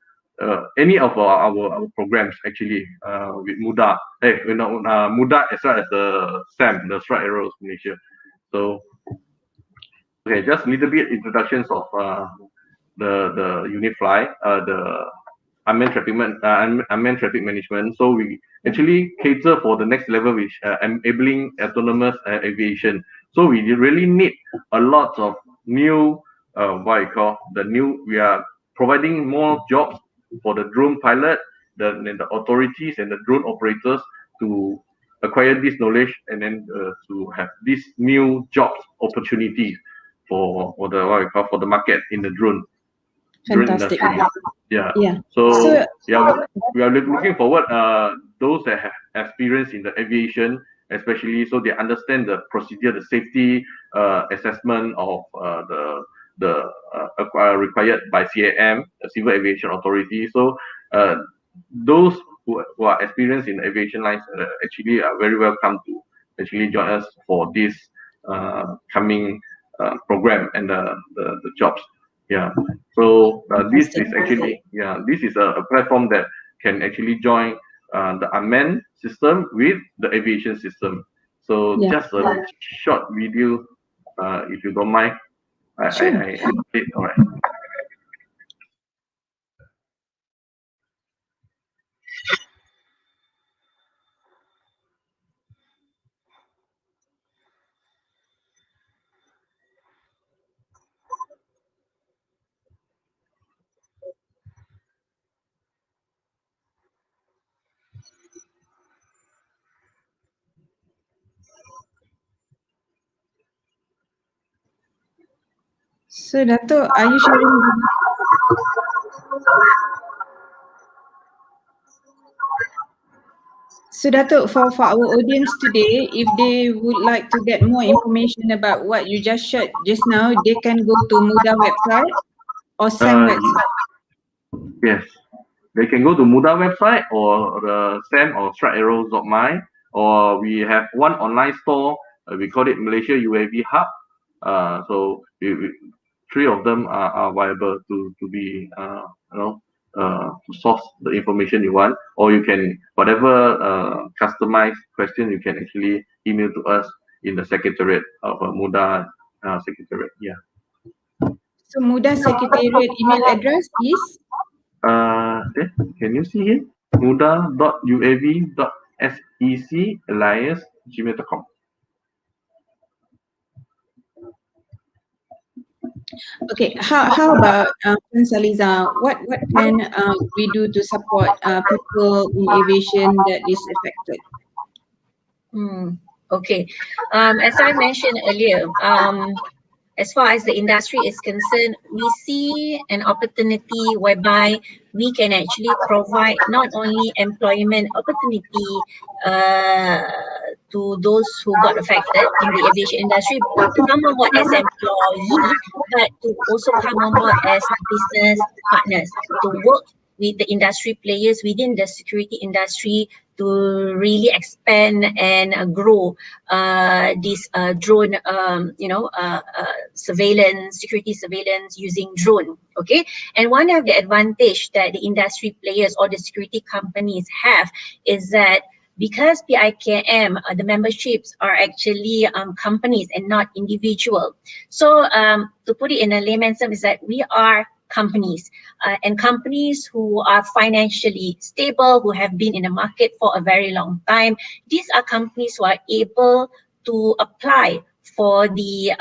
any of our programs actually with MUDA. MUDA as well as the SAM, the Strike Arrows Malaysia. So okay, just a little bit introductions of the UniFly, the unmanned traffic management. So we actually cater for the next level, which enabling autonomous aviation. So we really need a lot of new we are providing more jobs for the drone pilot, the authorities and the drone operators to acquire this knowledge, and then to have these new jobs opportunities for the market in the drone. Fantastic. Yeah. Yeah. So yeah, we are looking forward those that have experience in the aviation, especially, so they understand the procedure, the safety assessment of the required by CAM, the Civil Aviation Authority. So those who are experienced in aviation lines actually are very welcome to actually join us for this coming program and the jobs. Yeah. So this is actually, this is a platform that can actually join the unmanned system with the aviation system. So just a short video, if you don't mind. Sure. All right. So Dato', are you sharing? So Dato', for our audience today, if they would like to get more information about what you just shared just now, they can go to MUDA website or SAM website. Yes, they can go to MUDA website or the SAM or strikearrows.my, or we have one online store. We call it Malaysia UAV Hub. So three of them are viable to be to source the information you want, or you can, whatever customized question, you can actually email to us in the secretariat of MUDA secretariat. Yeah. So MUDA secretariat email address is? Can you see here? muda.uav.sec@gmail.com. Okay, how about Saliza? What can we do to support people in aviation that is affected? Okay, as I mentioned earlier, as far as the industry is concerned, we see an opportunity whereby we can actually provide not only employment opportunity to those who got affected in the aviation industry to come on board as employee, but to also come on board as business partners to work with the industry players within the security industry to really expand and grow this drone, surveillance, security surveillance using drone. Okay, and one of the advantage that the industry players or the security companies have is that because PIKM, the memberships are actually companies and not individual. So to put it in a layman's term is that we are companies and companies who are financially stable, who have been in the market for a very long time. These are companies who are able to apply for the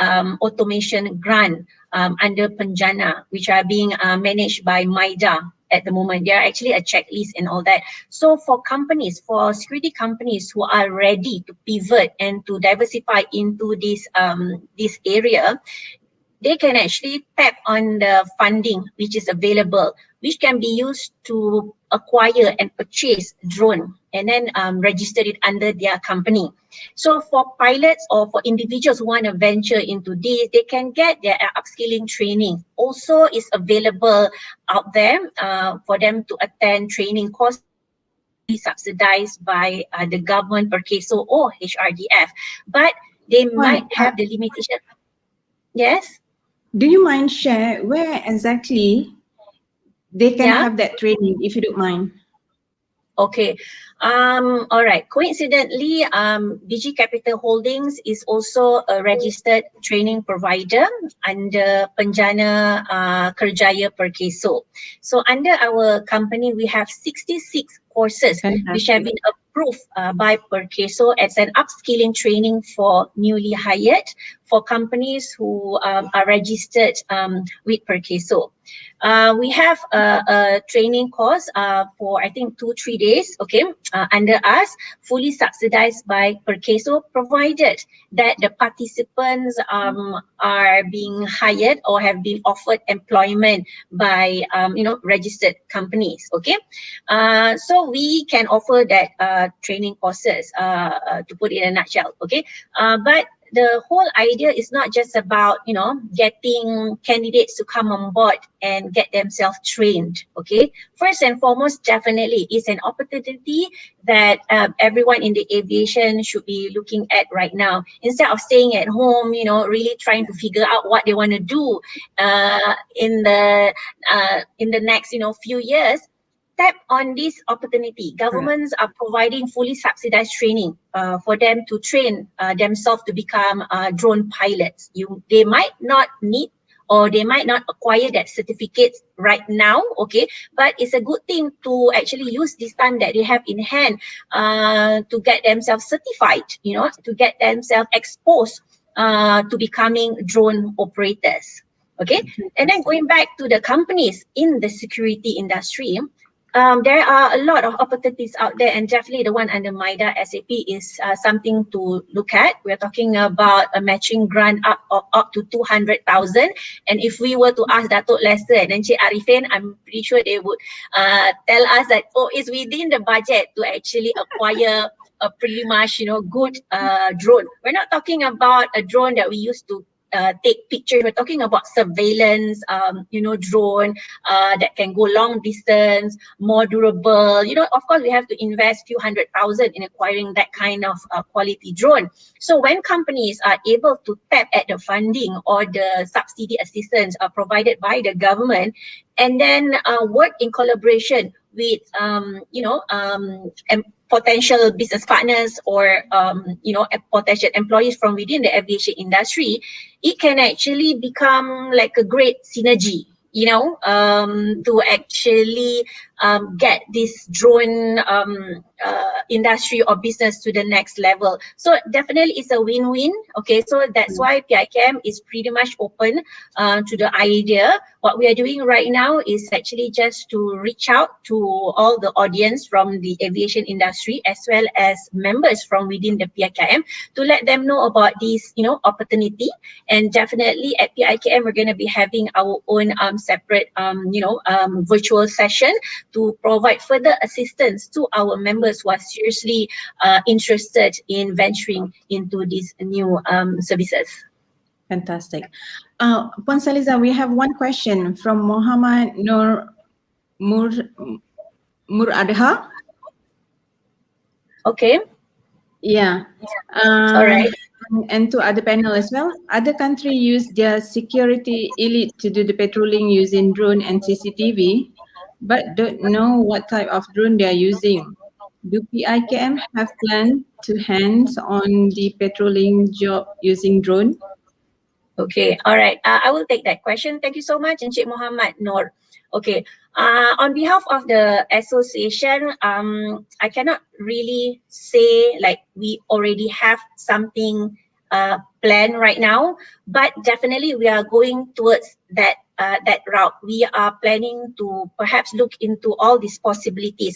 automation grant under Penjana, which are being managed by MIDA at the moment. There are actually a checklist and all that. So for companies, for security companies who are ready to pivot and to diversify into this area, they can actually tap on the funding which is available, which can be used to acquire and purchase drone and then register it under their company. So for pilots or for individuals who want to venture into this, they can get their upskilling training. Also is available out there for them to attend training courses subsidized by the government per CASO or HRDF. But they might have the limitation. Yes? Do you mind share where exactly they can have that training, if you don't mind? Okay. All right. Coincidentally, DG Capital Holdings is also a registered training provider under Penjana Kerjaya Perkeso. So under our company, we have 66 courses which have been approved by Perkeso as an upskilling training for newly hired for companies who are registered with Perkeso. We have a training course for I think 2-3 days, okay, under us, fully subsidized by Perkeso, provided that the participants are being hired or have been offered employment by registered companies, okay. So we can offer that training courses to put it in a nutshell, okay. But the whole idea is not just about, getting candidates to come on board and get themselves trained, okay? First and foremost, definitely, it's an opportunity that everyone in the aviation should be looking at right now. Instead of staying at home, really trying to figure out what they want to do in the next, few years, tap on this opportunity. Governments are providing fully subsidized training for them to train themselves to become drone pilots. They might not need or they might not acquire that certificate right now, okay, but it's a good thing to actually use this time that they have in hand to get themselves certified, to get themselves exposed to becoming drone operators, okay. And then going back to the companies in the security industry, there are a lot of opportunities out there, and definitely the one under MIDA SAP is something to look at. We're talking about a matching grant up to 200,000. And if we were to ask Datuk Lester and Encik Arifin, I'm pretty sure they would tell us that, it's within the budget to actually acquire a pretty much, good drone. We're not talking about a drone that we used to take pictures. We're talking about surveillance, drone that can go long distance, more durable. Of course, we have to invest few 100,000 in acquiring that kind of quality drone. So when companies are able to tap at the funding or the subsidy assistance provided by the government, and then work in collaboration with, potential business partners or potential employees from within the aviation industry, it can actually become like a great synergy, to actually get this drone industry or business to the next level. So definitely it's a win-win, okay. So that's why PIKM is pretty much open to the idea. What we are doing right now is actually just to reach out to all the audience from the aviation industry as well as members from within the PIKM to let them know about this, opportunity. And definitely at PIKM, we're going to be having our own separate, virtual session to provide further assistance to our members who are seriously interested in venturing into these new services. Fantastic. Puan Saliza, we have one question from Muhammad Muradha. Okay. Yeah. All right. And to other panel as well. Other countries use their security elite to do the patrolling using drone and CCTV, but don't know what type of drone they are using. Do PIKM have plan to hands on the patrolling job using drone? Okay, all right. I will take that question. Thank you so much, Encik Muhammad Noor. Okay, on behalf of the association, I cannot really say like we already have something plan right now, but definitely we are going towards that route. We are planning to perhaps look into all these possibilities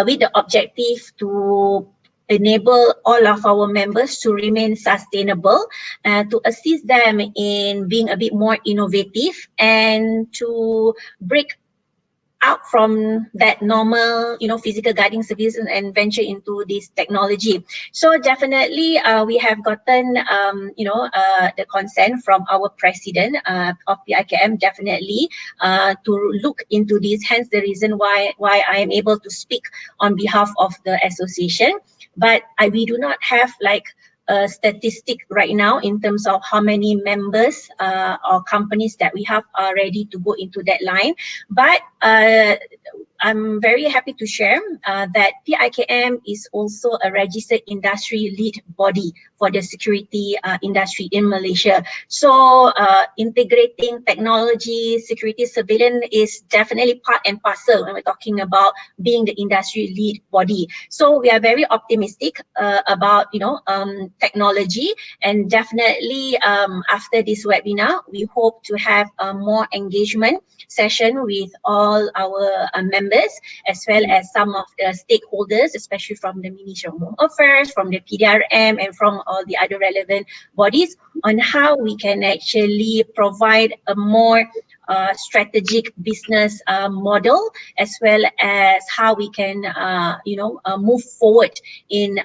with the objective to enable all of our members to remain sustainable, to assist them in being a bit more innovative, and to break out from that normal, physical guiding service and venture into this technology. So definitely, we have gotten, the consent from our president of PIKM, definitely, to look into this. Hence the reason why I am able to speak on behalf of the association. But we do not have like a statistic right now in terms of how many members or companies that we have are ready to go into that line. But I'm very happy to share that PIKM is also a registered industry lead body for the security industry in Malaysia. So integrating technology, security surveillance is definitely part and parcel when we're talking about being the industry lead body. So we are very optimistic about technology, and definitely after this webinar, we hope to have more engagement session with all our members, as well as some of the stakeholders, especially from the Ministry of Home Affairs, from the PDRM, and from all the other relevant bodies, on how we can actually provide a more strategic business model, as well as how we can move forward in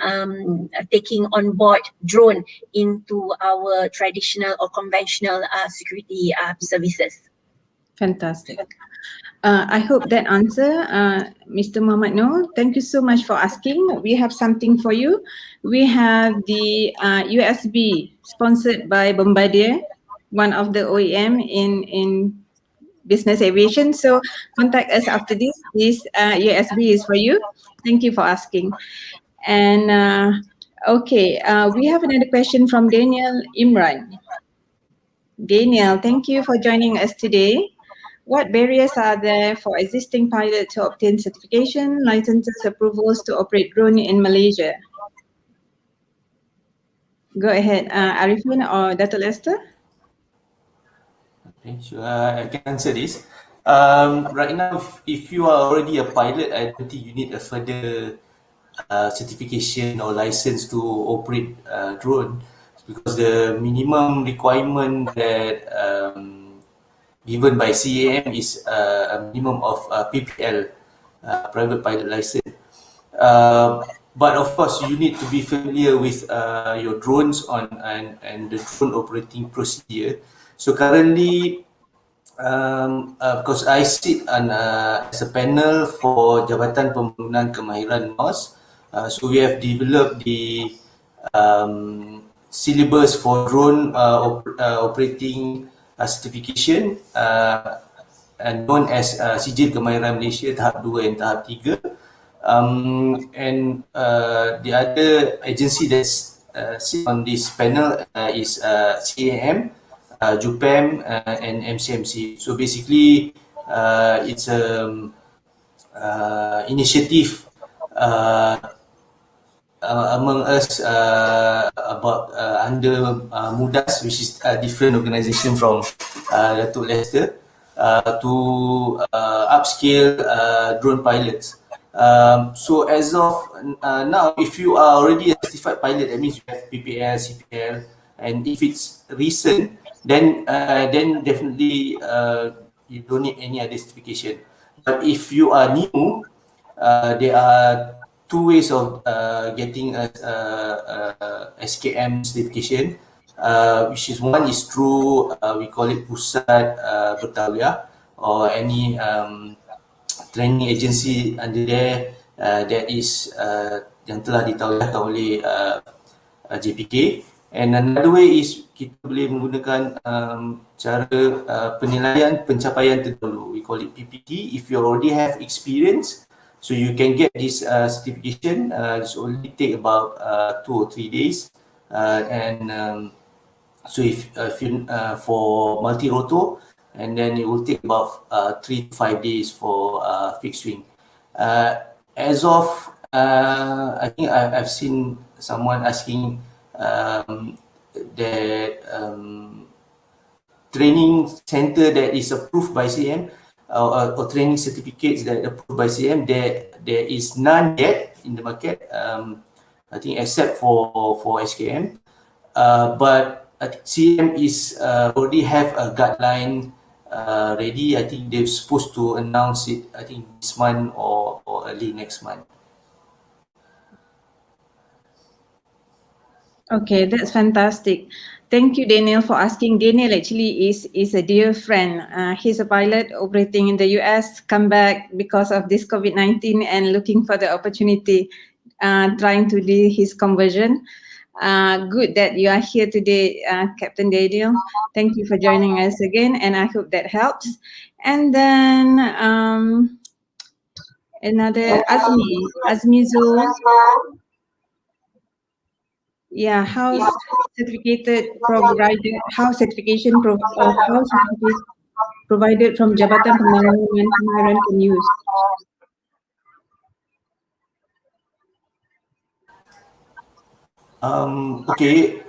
taking on board drone into our traditional or conventional security services. Fantastic. I hope that answer, Mr. Muhammad Noor. Thank you so much for asking. We have something for you. We have the USB sponsored by Bombardier, one of the OEM in business aviation. So contact us after this. This USB is for you. Thank you for asking. And okay, we have another question from Daniel Imran. Daniel, thank you for joining us today. What barriers are there for existing pilots to obtain certification, licenses, approvals to operate drone in Malaysia? Go ahead, Arifin or Dato' Lester. Okay, sure. I can answer this. Right now, if you are already a pilot, I don't think you need a further certification or license to operate drone, because the minimum requirement that given by CAM is a minimum of PPL, private pilot license. But of course, you need to be familiar with your drones and the drone operating procedure. So currently, because I sit on as a panel for Jabatan Pembangunan Kemahiran MOS, so we have developed the syllabus for drone operating certification and known as Sijil Kemahiran Malaysia Tahap 2 and Tahap 3. And the other agency that's sit on this panel is CAM, JUPAM, and MCMC. So basically, it's an initiative among us about under MUDAS, which is a different organisation from Dato' Lester, to upscale drone pilots. So as of now, if you are already a certified pilot, that means you have PPL, CPL, and if it's recent, then definitely you don't need any other certification. But if you are new, there are two ways of getting a SKM certification, which is one is through we call it Pusat Bertauliah, or any training agency under there that is yang telah ditauliahkan oleh JPK. And another way is kita boleh menggunakan cara penilaian pencapaian terdahulu. We call it PPT. If you already have experience, so you can get this certification. It's only take about 2 or 3 days. So if you for multi-rotor, and then it will take about 3 to 5 days for fixed wing. As of, I think I've seen someone asking that training center that is approved by CM or training certificates that approved by CM, there is none yet in the market. I think except for SKM, but I think CM is already have a guideline ready. I think they're supposed to announce it, I think this month or early next month. Okay, that's fantastic. Thank you, Daniel, for asking. Daniel actually is a dear friend. He's a pilot operating in the US, come back because of this COVID-19 and looking for the opportunity, trying to do his conversion. Good that you are here today, Captain Daniel. Thank you for joining us again, and I hope that helps. And then another Azmi Zul. Yeah, how certification provided from Jabatan Pembangunan Kemahiran can use? Okay.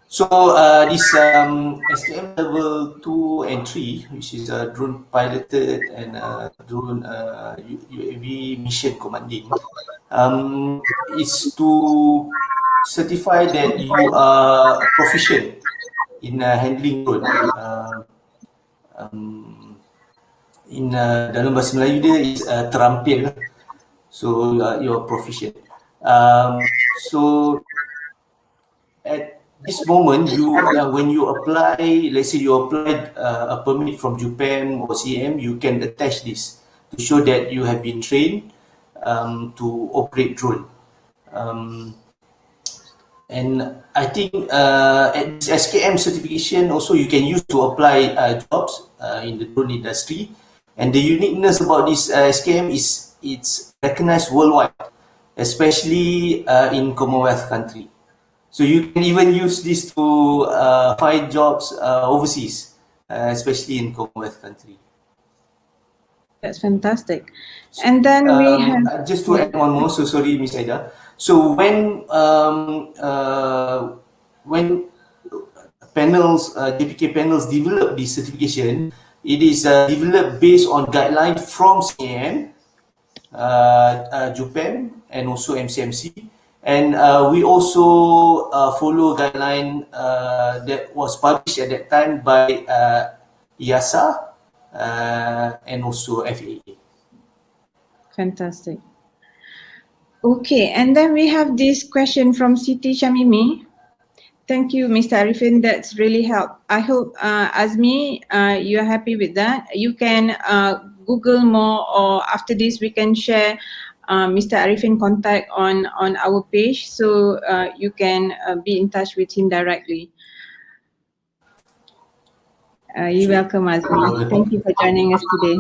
So this SKM level 2 and 3, which is drone piloted and drone UAV mission commanding, is to certify that you are proficient in handling drone. In dalam bahasa Melayu dia is terampil, so you're proficient. So at this moment, when you apply, let's say you applied a permit from JUPEM or CM, you can attach this to show that you have been trained to operate drone. And I think at this SKM certification also you can use to apply jobs in the drone industry. And the uniqueness about this SKM is it's recognized worldwide, especially in Commonwealth country. So you can even use this to find jobs overseas, especially in Commonwealth country. That's fantastic. And then we have... Just to add one more, so sorry, Ms. Aida. So when panels, JPK panels develop this certification, it is developed based on guidelines from CM, JUPEM, and also MCMC. And we also follow guideline that was published at that time by IASA and also FAA. Fantastic. Okay, and then we have this question from Siti Shamimi. Thank you, Mr. Arifin. That's really helped. I hope, Azmi, you are happy with that. You can Google more, or after this we can share Mr. Arifin contact on our page, so you can be in touch with him directly. You're welcome, Azmi. Thank you for joining us today.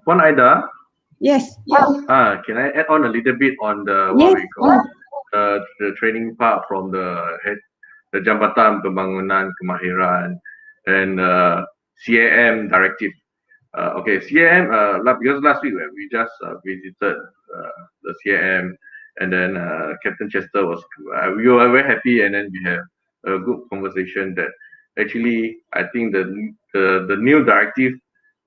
Puan Aida? Yes. Can I add on a little bit on the what we call the training part from the Jabatan Pembangunan Kemahiran and CAM directive. Okay, CAM, because last week we just visited the CAM, and then Captain Chester was, we were very happy, and then we had a good conversation that actually I think the new directive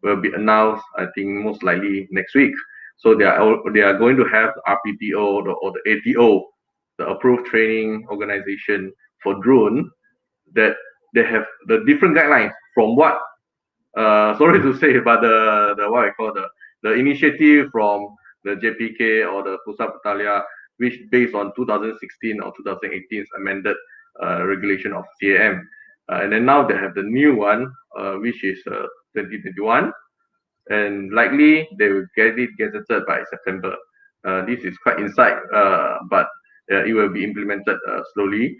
will be announced, I think most likely next week. So they are going to have RPTO or the ATO, the approved training organization for drone, that they have the different guidelines from what sorry to say, but the what I call the initiative from the JPK or the Pusat Petalia, which based on 2016 or 2018's amended regulation of CAM. And then now they have the new one, which is 2021, and likely they will get it gazetted by September. This is quite inside, but it will be implemented slowly,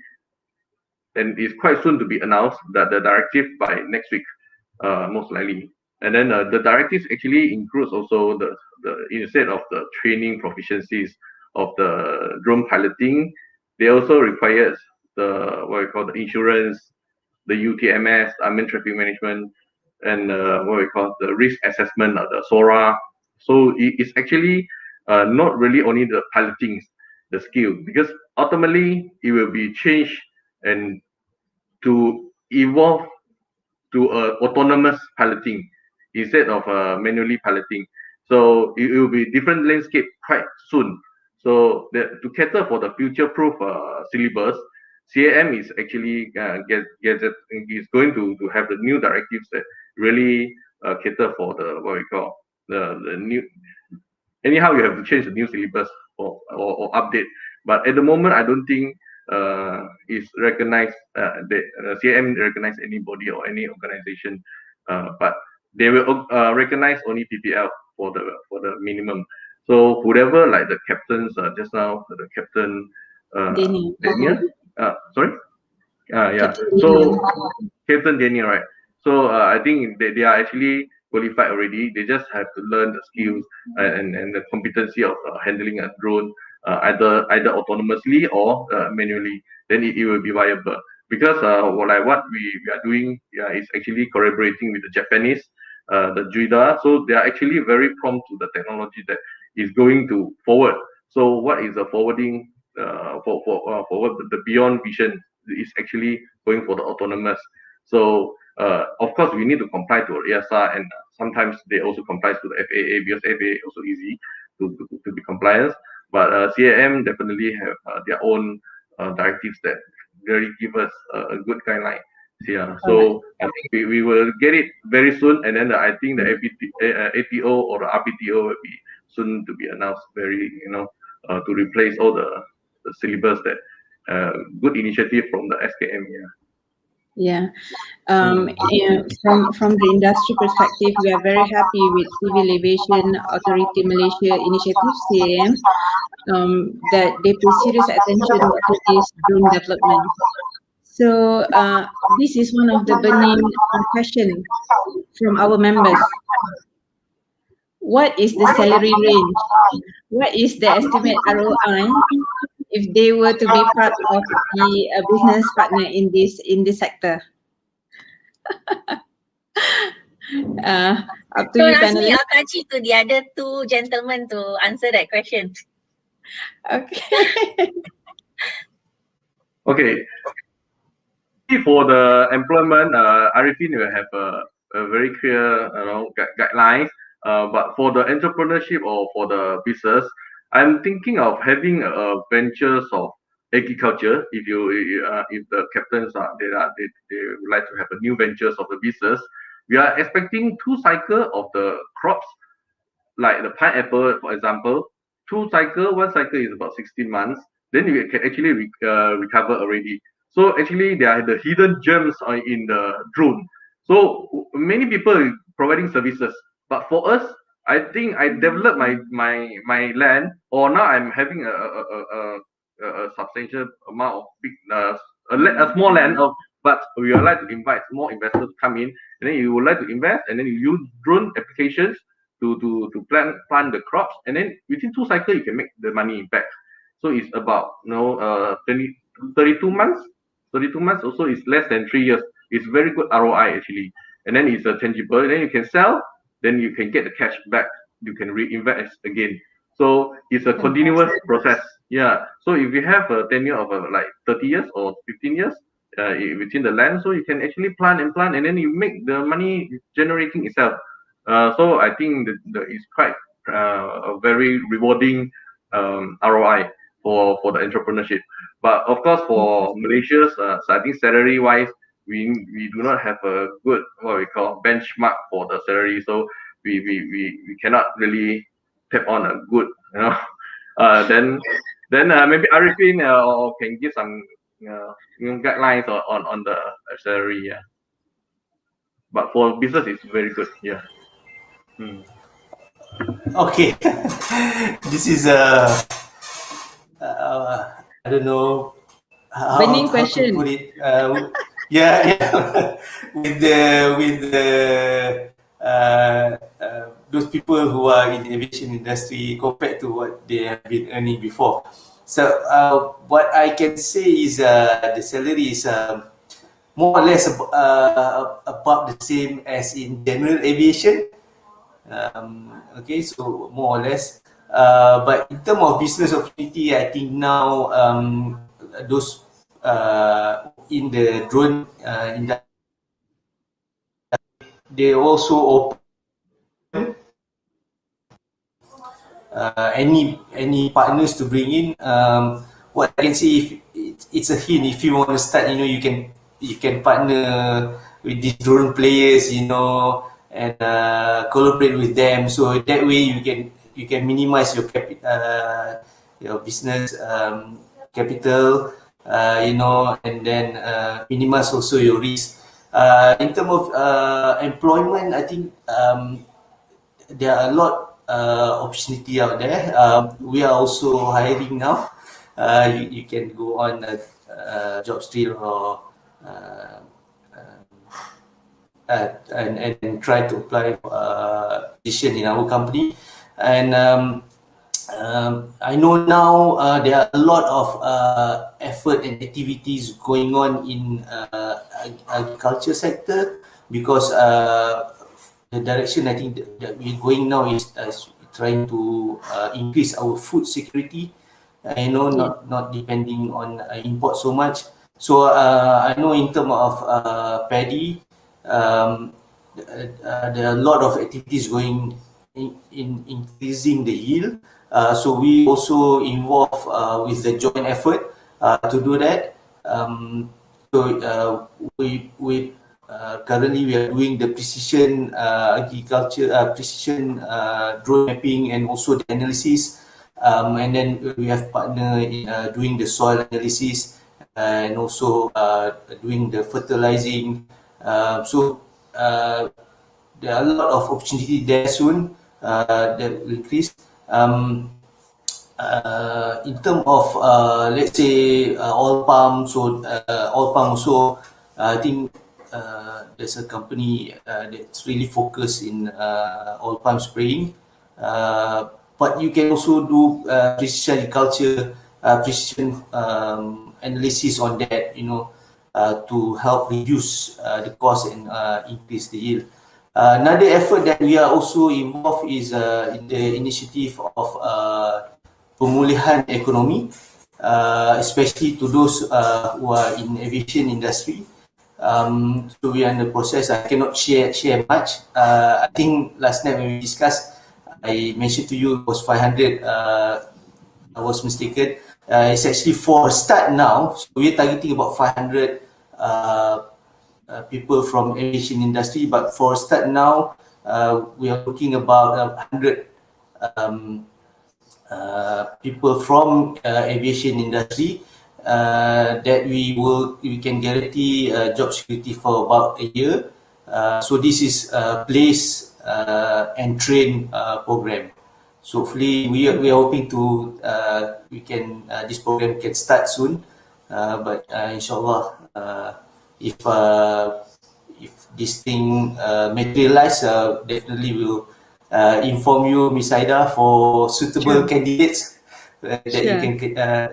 and it's quite soon to be announced that the directive by next week, most likely. And then the directives actually includes also the instead of the training proficiencies of the drone piloting, they also requires the what we call the insurance, the UTMS, unmanned traffic management, and what we call the risk assessment of the SORA. So it's actually not really only the piloting, the skill, because ultimately it will be changed and to evolve to autonomous piloting instead of manually piloting. So it will be different landscape quite soon. So to cater for the future-proof syllabus, CAM is actually is going to have the new directives that really cater for the what we call the new. Anyhow, you have to change the new syllabus or update. But at the moment, I don't think is recognized that CAM recognize anybody or any organization, but they will recognize only PPL for the minimum. So whoever like the captains just now, the captain Daniel, sorry, yeah. So Captain Daniel, right? So I think they are actually qualified already. They just have to learn the skills and the competency of handling a drone either autonomously or manually. Then it will be viable. Because what we are doing is actually collaborating with the Japanese, the JUIDA. So they are actually very prompt to the technology that is going to forward. So what is the forwarding for the beyond vision is actually going for the autonomous. So of course we need to comply to EASA, and sometimes they also comply to the FAA because FAA also easy to be compliant. But CAM definitely have their own directives that really give us a good guideline. Yeah, so I think we will get it very soon, and then I think the APO or the RPTO will be soon to be announced. Very to replace all the syllabus that good initiative from the SKM. Yeah. From the industry perspective, we are very happy with Civil Aviation Authority Malaysia initiative, CAM, that they pay serious attention to this drone development. So this is one of the burning questions from our members. What is the salary range? What is the estimate ROI if they were to be part of the business partner in this sector? Up to you, ask me, panelists. Akachi, to the other two gentlemen to answer that question. Okay. Okay. For the employment, Arifin will have a very clear guidelines. But for the entrepreneurship or for the business, I'm thinking of having a ventures of agriculture. If the captains they would like to have a new ventures of the business, we are expecting 2 cycle of the crops, like the pineapple, for example. 2 cycle, 1 cycle is about 16 months. Then you can actually recover already. So actually, there are the hidden gems in the drone. So many people providing services, but for us, I think I developed my land, or now I'm having a substantial amount of big a small land but we would like to invite more investors to come in, and then you would like to invest, and then you use drone applications to plant the crops, and then within 2 cycles you can make the money back. So it's about 32 months. 32 months also is less than 3 years. It's very good ROI actually, and then it's tangible. And then you can sell, then you can get the cash back. You can reinvest again. So it's a continuous process. Yeah. So if you have a tenure of like 30 years or 15 years within the land, so you can actually plant, and then you make the money generating itself. So I think that is quite a very rewarding ROI for the entrepreneurship. But of course, for Malaysia, so I think salary wise, we do not have a good what we call benchmark for the salary. So we cannot really tap on a good then maybe Arifin can give some guidelines on the salary. Yeah. But for business, it's very good. Yeah. Okay. This is I don't know how Burning to question. put it. Yeah. with the those people who are in the aviation industry compared to what they have been earning before. So what I can say is the salary is more or less about the same as in general aviation. Okay, so more or less. But in terms of business opportunity, I think now those in the drone industry, they also open any partners to bring in. What I can say, if it's a hint, if you want to start, you can partner with these drone players, and collaborate with them. So that way you can minimize your business capital, and then minimize also your risk. In terms of employment, I think there are a lot opportunity out there. We are also hiring now. You can go on JobStreet or and try to apply for position in our company. And I know now there are a lot of effort and activities going on in agriculture sector, because the direction I think that we're going now is trying to increase our food security. Not depending on import so much. So I know in terms of paddy, there are a lot of activities going in increasing the yield. So we also involve with the joint effort to do that. So we currently we are doing the precision agriculture, precision drone mapping, and also the analysis. And then we have partner in doing the soil analysis, and also doing the fertilizing. So there are a lot of opportunity there soon that will increase. In terms of let's say oil palm, so oil palm also, I think there's a company that's really focused in oil palm spraying. But you can also do precision agriculture, precision analysis on that, to help reduce the cost and increase the yield. Another effort that we are also involved is in the initiative of pemulihan ekonomi, especially to those who are in aviation industry. So we are in the process. I cannot share much. I think last night when we discussed, I mentioned to you it was 500. I was mistaken. It's actually for a start now. So we're targeting about 500 people from aviation industry. But for a start now, we are looking about 100 people from aviation industry that we can guarantee job security for about a year. So this is place and train program. So hopefully we are hoping to this program can start soon. But inshallah, if this thing materialize, definitely will inform you, Ms. Aida, for suitable candidates that you can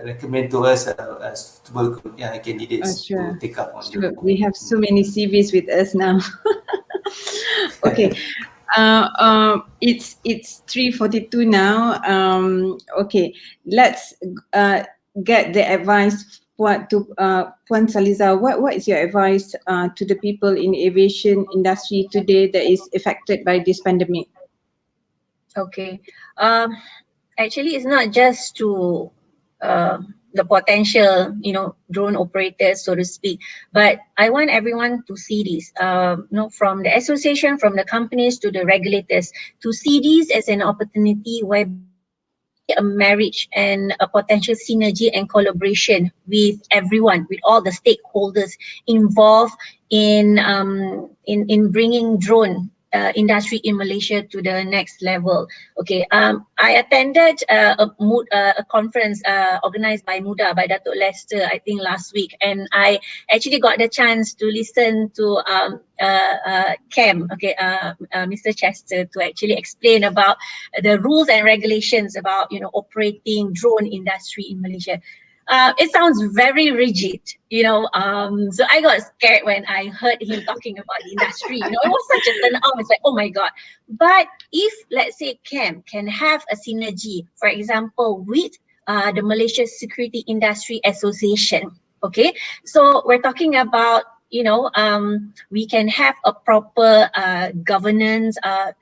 recommend to us as suitable candidates to take up on. Sure. We have so many CVs with us now. Okay. It's 3:42 now. Okay, let's get the advice to Puan Saliza. What is your advice to the people in aviation industry today that is affected by this pandemic? Okay. Actually, it's not just to the potential, drone operators, so to speak, but I want everyone to see this, from the association, from the companies to the regulators, to see this as an opportunity where a marriage and a potential synergy and collaboration with everyone, with all the stakeholders involved in bringing drone industry in Malaysia to the next level. Okay, I attended a conference organized by MUDA, by Datuk Lester, I think last week, and I actually got the chance to listen to Cam, Mr. Chester, to actually explain about the rules and regulations about operating drone industry in Malaysia. It sounds very rigid, so I got scared when I heard him talking about the industry. It was such a turn on. It's like, oh my God. But if, let's say, CAM can have a synergy, for example, with the Malaysia Security Industry Association, Okay, so we're talking about, we can have a proper governance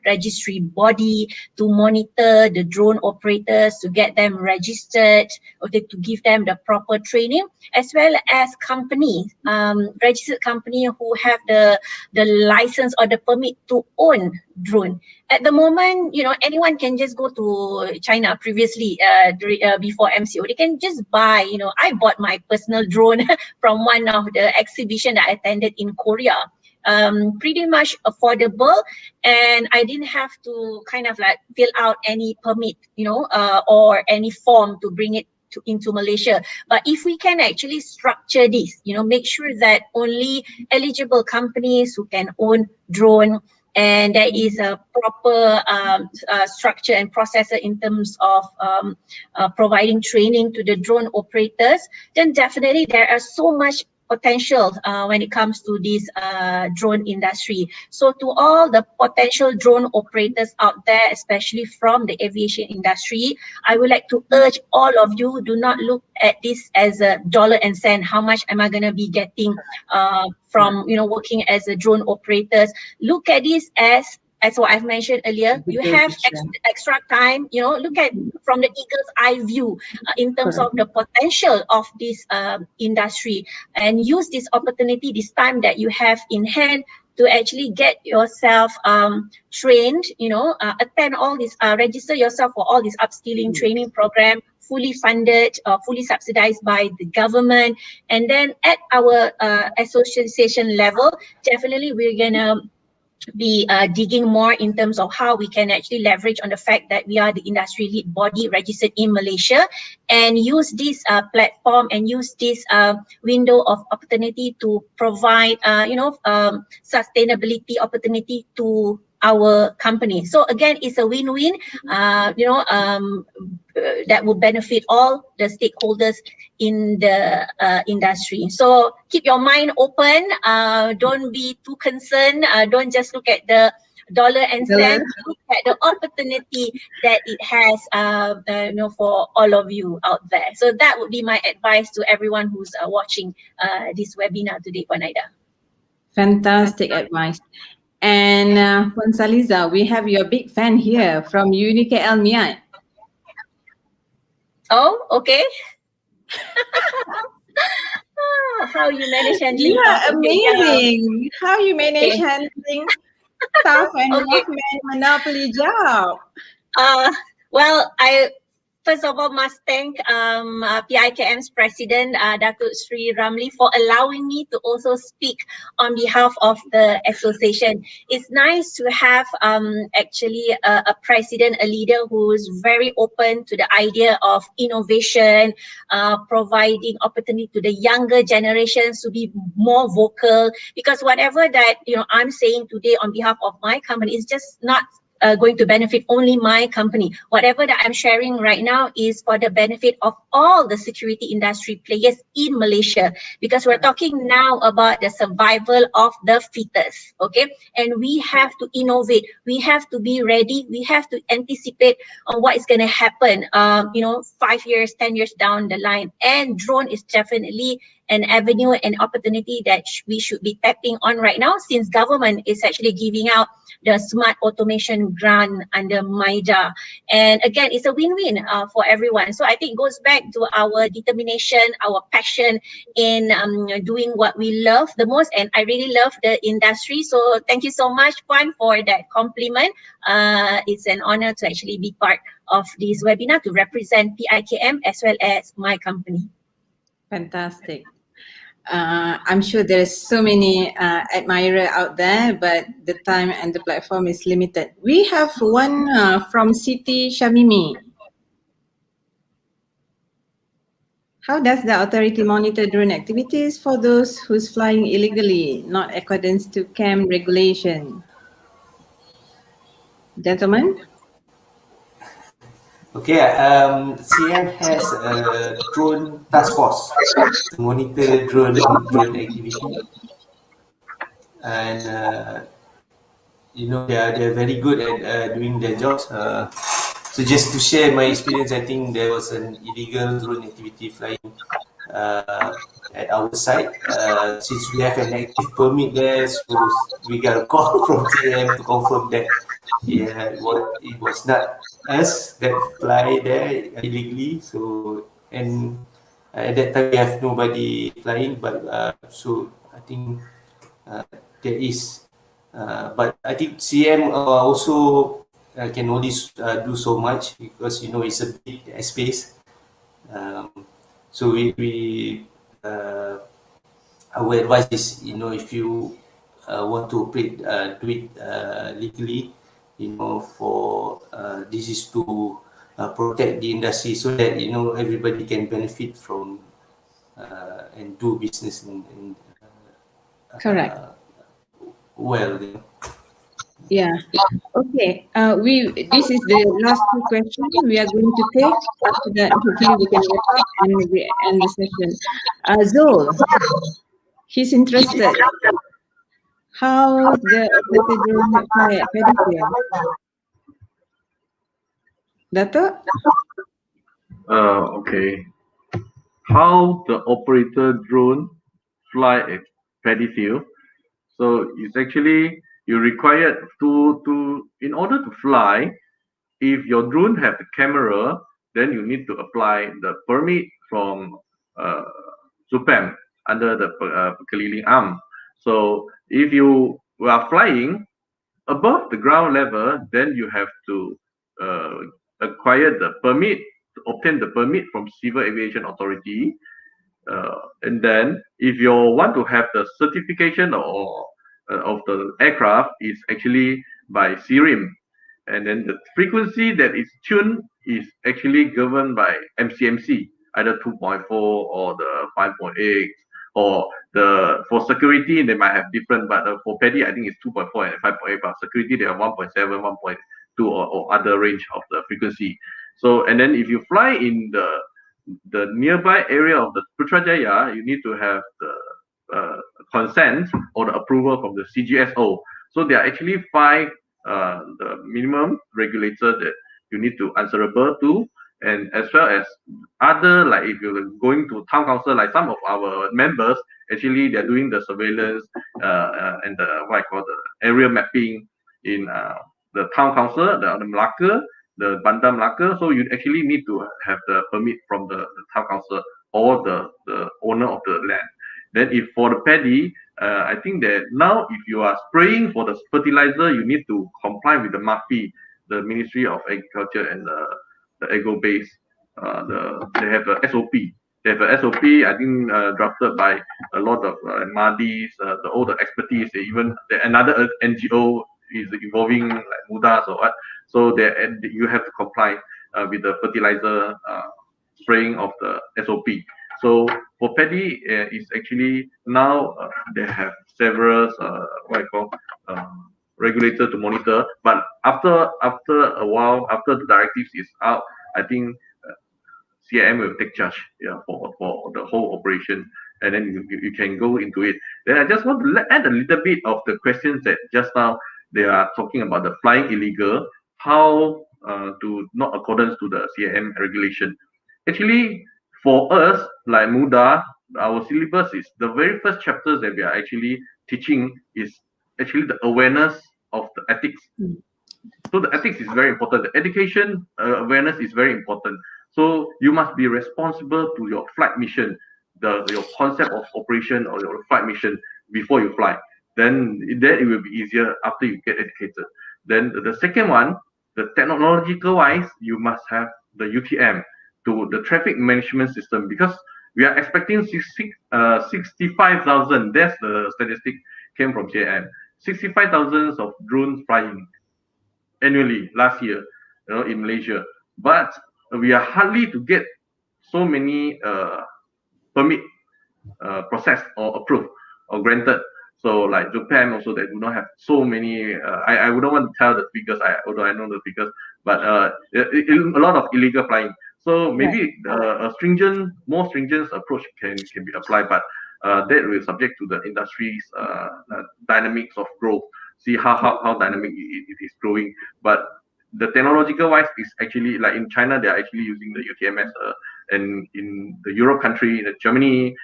registry body to monitor the drone operators, to get them registered, or to give them the proper training, as well as companies, registered company who have the license or the permit to own drone. At the moment, anyone can just go to China previously, before MCO. They can just buy, I bought my personal drone from one of the exhibition that I attended in Korea. Pretty much affordable, and I didn't have to kind of like fill out any permit, or any form to bring it into Malaysia. But if we can actually structure this, make sure that only eligible companies who can own drone, and there is a proper structure and process in terms of providing training to the drone operators, then definitely there are so much potential when it comes to this drone industry. So to all the potential drone operators out there, especially from the aviation industry, I would like to urge all of you, do not look at this as a dollar and cent. How much am I going to be getting from working as a drone operators? Look at this as what I've mentioned earlier, you have extra time, look at from the eagle's eye view in terms of the potential of this industry, and use this opportunity, this time that you have in hand, to actually get yourself trained, attend all this, register yourself for all this upskilling training program, fully funded, fully subsidized by the government. And then at our association level, definitely we're gonna be digging more in terms of how we can actually leverage on the fact that we are the industry lead body registered in Malaysia, and use this platform and use this window of opportunity to provide sustainability opportunity to our company. So again, it's a win-win, that will benefit all the stakeholders in the industry. So keep your mind open, don't be too concerned, don't just look at the dollar and cent, look at the opportunity that it has for all of you out there. So that would be my advice to everyone who's watching this webinar today, Puan Aida. Fantastic advice. And Puan Saliza, we have your big fan here from UniKL Miat. Oh, okay. How you manage handling? You are amazing. How you manage handling staff and workmen monopoly job? Well, I first of all must thank PIKM's president, Datuk Sri Ramli, for allowing me to also speak on behalf of the association. It's nice to have actually a president, a leader who is very open to the idea of innovation, providing opportunity to the younger generations to be more vocal, because whatever that I'm saying today on behalf of my company is just not going to benefit only my company. Whatever that I'm sharing right now is for the benefit of all the security industry players in Malaysia, because we're talking now about the survival of the fittest, okay? And we have to innovate, we have to be ready, we have to anticipate on what is going to happen, 5 years, 10 years down the line. And drone is definitely an avenue and opportunity that we should be tapping on right now, since government is actually giving out the smart automation grant under MIDA. And again, it's a win-win for everyone. So I think it goes back to our determination, our passion in doing what we love the most. And I really love the industry. So thank you so much, Puan, for that compliment. It's an honor to actually be part of this webinar to represent PIKM as well as my company. Fantastic. I'm sure there's so many admirers out there, but the time and the platform is limited. We have one from Siti Shamimi. How does the authority monitor drone activities for those who's flying illegally, not according to CAM regulation? Gentlemen? Okay, CM has a drone task force to monitor drone activity, and they're very good at doing their jobs. So just to share my experience, I think there was an illegal drone activity flying at our site. Since we have an active permit there, so we got a call from CM to confirm that it was not us that fly there illegally. So and at that time we have nobody flying, but so I think there is. But I think CM also can only do so much because it's a big space. So our advice is if you want to operate, do it legally. For this is to protect the industry so that everybody can benefit from and do business in Correct. well. Yeah. Okay. This is the last two questions we are going to take. After that, hopefully we can wrap up and we end the session. Zul, he's interested. How the operator fly at pedicure? Dato'? Okay. How the operator drone fly a paddy field? So it's actually you required to in order to fly. If your drone have the camera, then you need to apply the permit from SUPEM under the Pekeliling Am. So if you are flying above the ground level, then you have to acquire the permit, to obtain the permit from Civil Aviation Authority. And then if you want to have the certification of the aircraft is actually by CIRIM. And then the frequency that is tuned is actually governed by MCMC, either 2.4 or the 5.8, or for security they might have different, but for PADI I think it's 2.4 and 5.8, but security they have 1.7, 1.2 or other range of the frequency. So and then if you fly in the nearby area of the Putrajaya, you need to have the consent or the approval from the CGSO. So there are actually 5 the minimum regulator that you need to answerable to, and as well as other, like if you're going to town council, like some of our members actually they're doing the surveillance and the what I call the area mapping in the town council, the Melaka, the Bandar Melaka. So you actually need to have the permit from the town council or the owner of the land. Then if for the paddy, I think that now if you are spraying for the fertilizer, you need to comply with the MAFI, the Ministry of Agriculture and the Agro Base. They have a SOP. They have a SOP, I think, drafted by a lot of MADIs, all the expertise. Even another NGO is involving like MUDAS or what. So you have to comply with the fertilizer spraying of the SOP. So for paddy, it's actually now they have several what I call regulator to monitor. But after a while, after the directives is out, I think CIM will take charge, for the whole operation, and then you can go into it. Then I just want to add a little bit of the questions that just now they are talking about the flying illegal, how to not accordance to the CIM regulation. Actually, for us, like MUDA, our syllabus is the very first chapters that we are actually teaching is actually the awareness of the ethics. So the ethics is very important. The education awareness is very important. So you must be responsible to your flight mission, your concept of operation or your flight mission before you fly. Then it will be easier after you get educated. Then the second one, the technological wise, you must have the UTM, to the traffic management system, because we are expecting 65,000. That's the statistic came from JM. 65,000 of drones flying annually last year, in Malaysia. But we are hardly to get so many permit processed or approved or granted. So like Japan also, they do not have so many. I wouldn't want to tell the figures, although I know the figures, but a lot of illegal flying. So maybe a more stringent approach can be applied, but that will subject to the industry's dynamics of growth. See how dynamic it is growing. But the technological wise is actually like in China, they are actually using the UTM and in the Europe country, in Germany,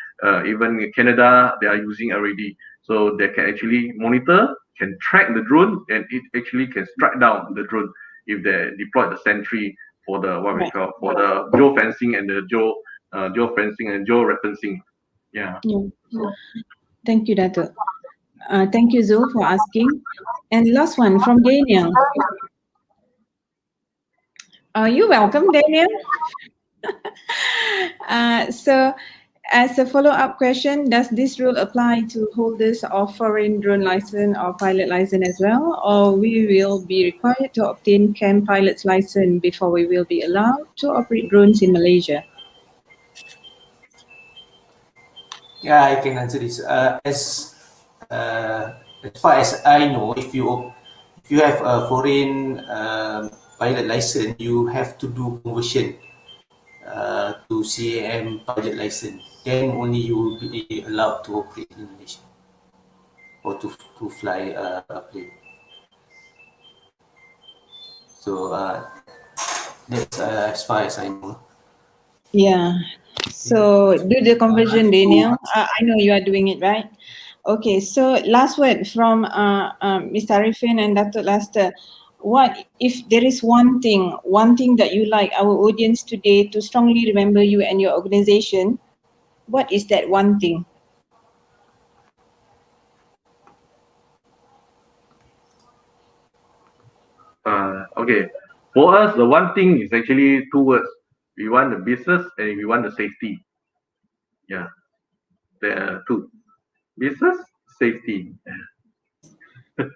even in Canada, they are using already. So they can actually monitor, can track the drone, and it actually can strike down the drone if they deploy the sentry for the what we call for the geofencing and the geofencing and georeferencing. Yeah. Thank you, Dato'. Thank you, Zul, for asking. And last one from Daniel. You're welcome, Daniel. So, as a follow-up question, does this rule apply to holders of foreign drone license or pilot license as well, or we will be required to obtain CAM pilot's license before we will be allowed to operate drones in Malaysia? Yeah, I can answer this. As far as I know, if you have a foreign pilot license, you have to do conversion to CAM pilot license. Then only you will be allowed to operate in Malaysia or to fly a plane. So that's as far as I know. Yeah. So do the conversion, Daniel. I know you are doing it, right? Okay. So last word from Mr. Arifin and Dato' Laster. What if there is one thing that you like our audience today to strongly remember you and your organization? What is that one thing? Okay. For us, the one thing is actually two words. We want the business and we want the safety. Yeah. There are two. Business, safety.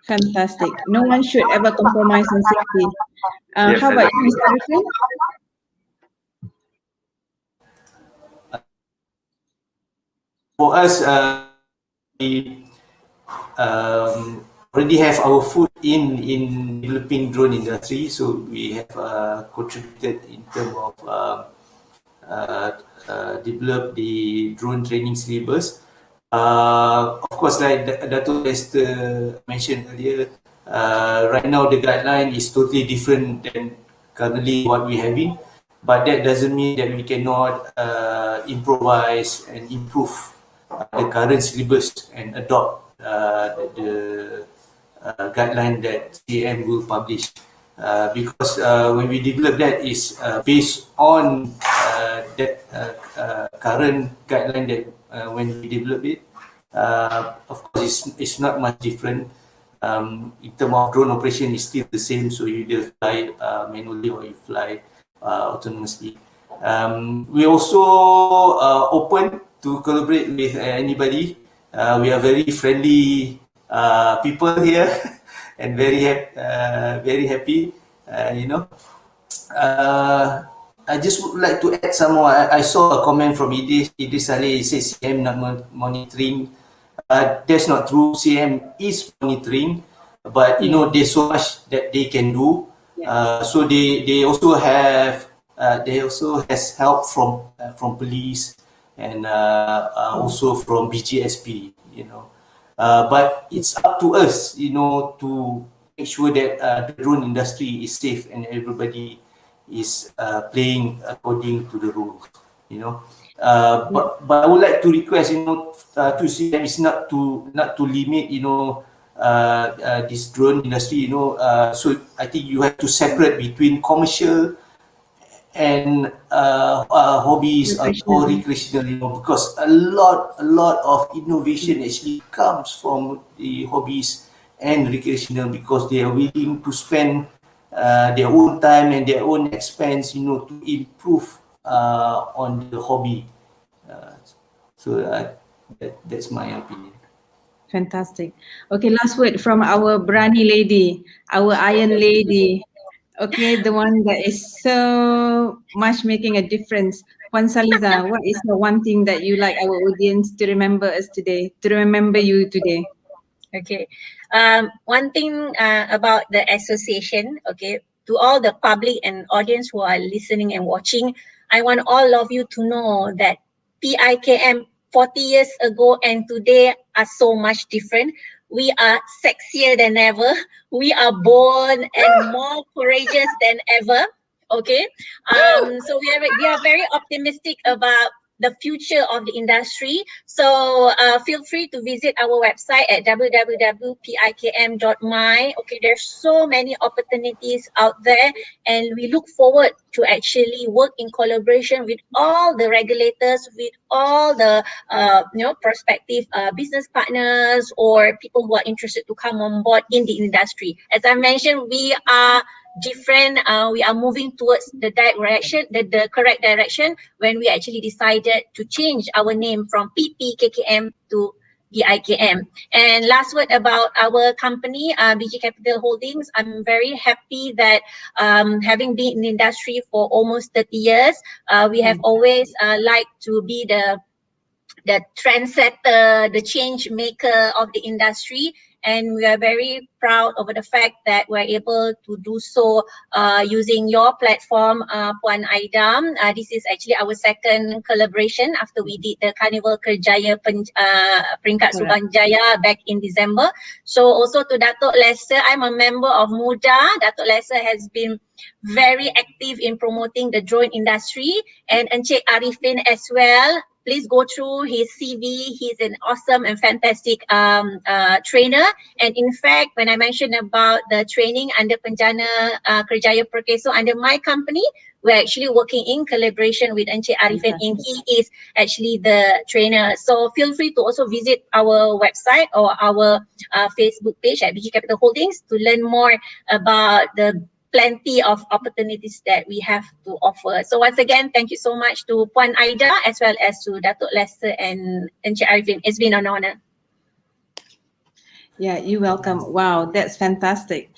Fantastic. No one should ever compromise on safety. Yes, How about you, exactly. Mr. Arifin? For us, we already have our foot in developing drone industry, so we have contributed in terms of develop the drone training syllabus. Of course, like Dato' Lester mentioned earlier, right now the guideline is totally different than currently what we're having, but that doesn't mean that we cannot improvise and improve the current syllabus and adopt the guideline that CAM will publish. Because when we develop that is based on that current guideline that when we develop it, of course it's not much different. In terms of drone operation, is still the same. So you either fly manually or you fly autonomously. We also open to collaborate with anybody. We are very friendly people here and very happy. I just would like to add some more. I saw a comment from Idris Saleh. He says CM not monitoring. That's not true. CM is monitoring, but there's so much that they can do. So they also have has help from police and also from BGSP. But it's up to us, to make sure that the drone industry is safe and everybody is playing according to the rules. But I would like to request, to CM is not to limit, this drone industry. So I think you have to separate between commercial and hobbies or recreational, because a lot of innovation actually comes from the hobbies and recreational, because they are willing to spend their own time and their own expense, to improve on the hobby. So that's my opinion. Fantastic. Okay, last word from our Brani lady, our Iron lady. Okay, the one that is so much making a difference. Puan Saliza, what is the one thing that you like our audience to remember us today, to remember you today? Okay. One thing about the association, okay, to all the public and audience who are listening and watching, I want all of you to know that PIKM 40 years ago and today are so much different. We are sexier than ever. We are bold and more courageous than ever. Okay, so we are very optimistic about the future of the industry. So feel free to visit our website at www.pikm.my. Okay, there's so many opportunities out there, and we look forward to actually work in collaboration with all the regulators, with all the prospective business partners or people who are interested to come on board in the industry. As I mentioned, we are different. We are moving towards the direction, the correct direction, when we actually decided to change our name from PPKKM to BIKM. And last word about our company, BG Capital Holdings. I'm very happy that having been in the industry for almost 30 years, we have always liked to be the trendsetter, the change maker of the industry. And we are very proud over the fact that we're able to do so using your platform, Puan Aida. This is actually our second collaboration after we did the Carnival Kerjaya Peringkat Subang Jaya back in December. So also to Datuk Lester, I'm a member of MUDA. Datuk Lester has been very active in promoting the drone industry, and Encik Arifin as well. Please go through his CV. He's an awesome and fantastic trainer. And in fact, when I mentioned about the training under Penjana Kerjaya Perkeso under my company, we're actually working in collaboration with Encik Arifin, and he is actually the trainer. So feel free to also visit our website or our Facebook page at BG Capital Holdings to learn more about the plenty of opportunities that we have to offer. So once again, thank you so much to Puan Aida as well as to Datuk Lester and Encik Arifin. It's been an honor. Yeah, you're welcome. Wow, that's fantastic.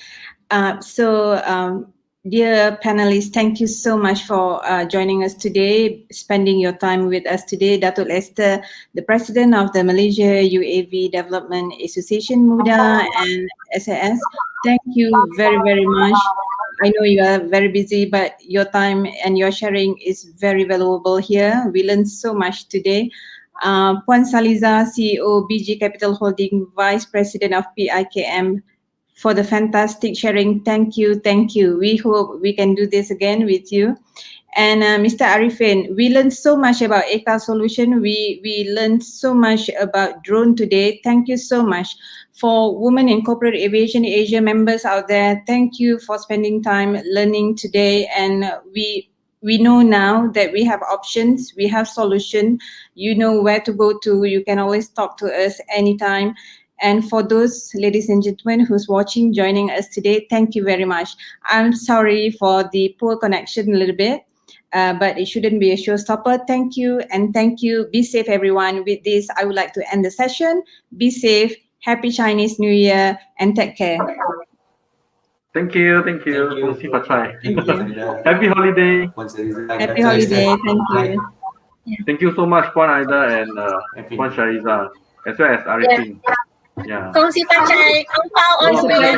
Dear panelists, thank you so much for joining us today, spending your time with us today. Datuk Lester, the President of the Malaysia UAV Development Association, MUDA, and SAS, thank you very, very much. I know you are very busy, but your time and your sharing is very valuable here. We learned so much today. Puan Saliza, CEO, BG Capital Holding, Vice President of PIKM, for the fantastic sharing. Thank you, thank you. We hope we can do this again with you. And Mr. Arifin, we learned so much about ECA solution. We learned so much about drone today. Thank you so much. For Women in Corporate Aviation Asia members out there, thank you for spending time learning today. And we know now that we have options, we have solution. You know where to go to. You can always talk to us anytime. And for those ladies and gentlemen who's watching, joining us today, thank you very much. I'm sorry for the poor connection a little bit, but it shouldn't be a showstopper. Thank you, and thank you. Be safe, everyone. With this, I would like to end the session. Be safe. Happy Chinese New Year, and take care. Thank you. Thank you. Happy holiday. Happy holiday. Thank you. Thank you so much, Puan Aida and Puan Shariza, as well as Arifin. Yeah. Kongsi Pacai, Ang Pao on the way.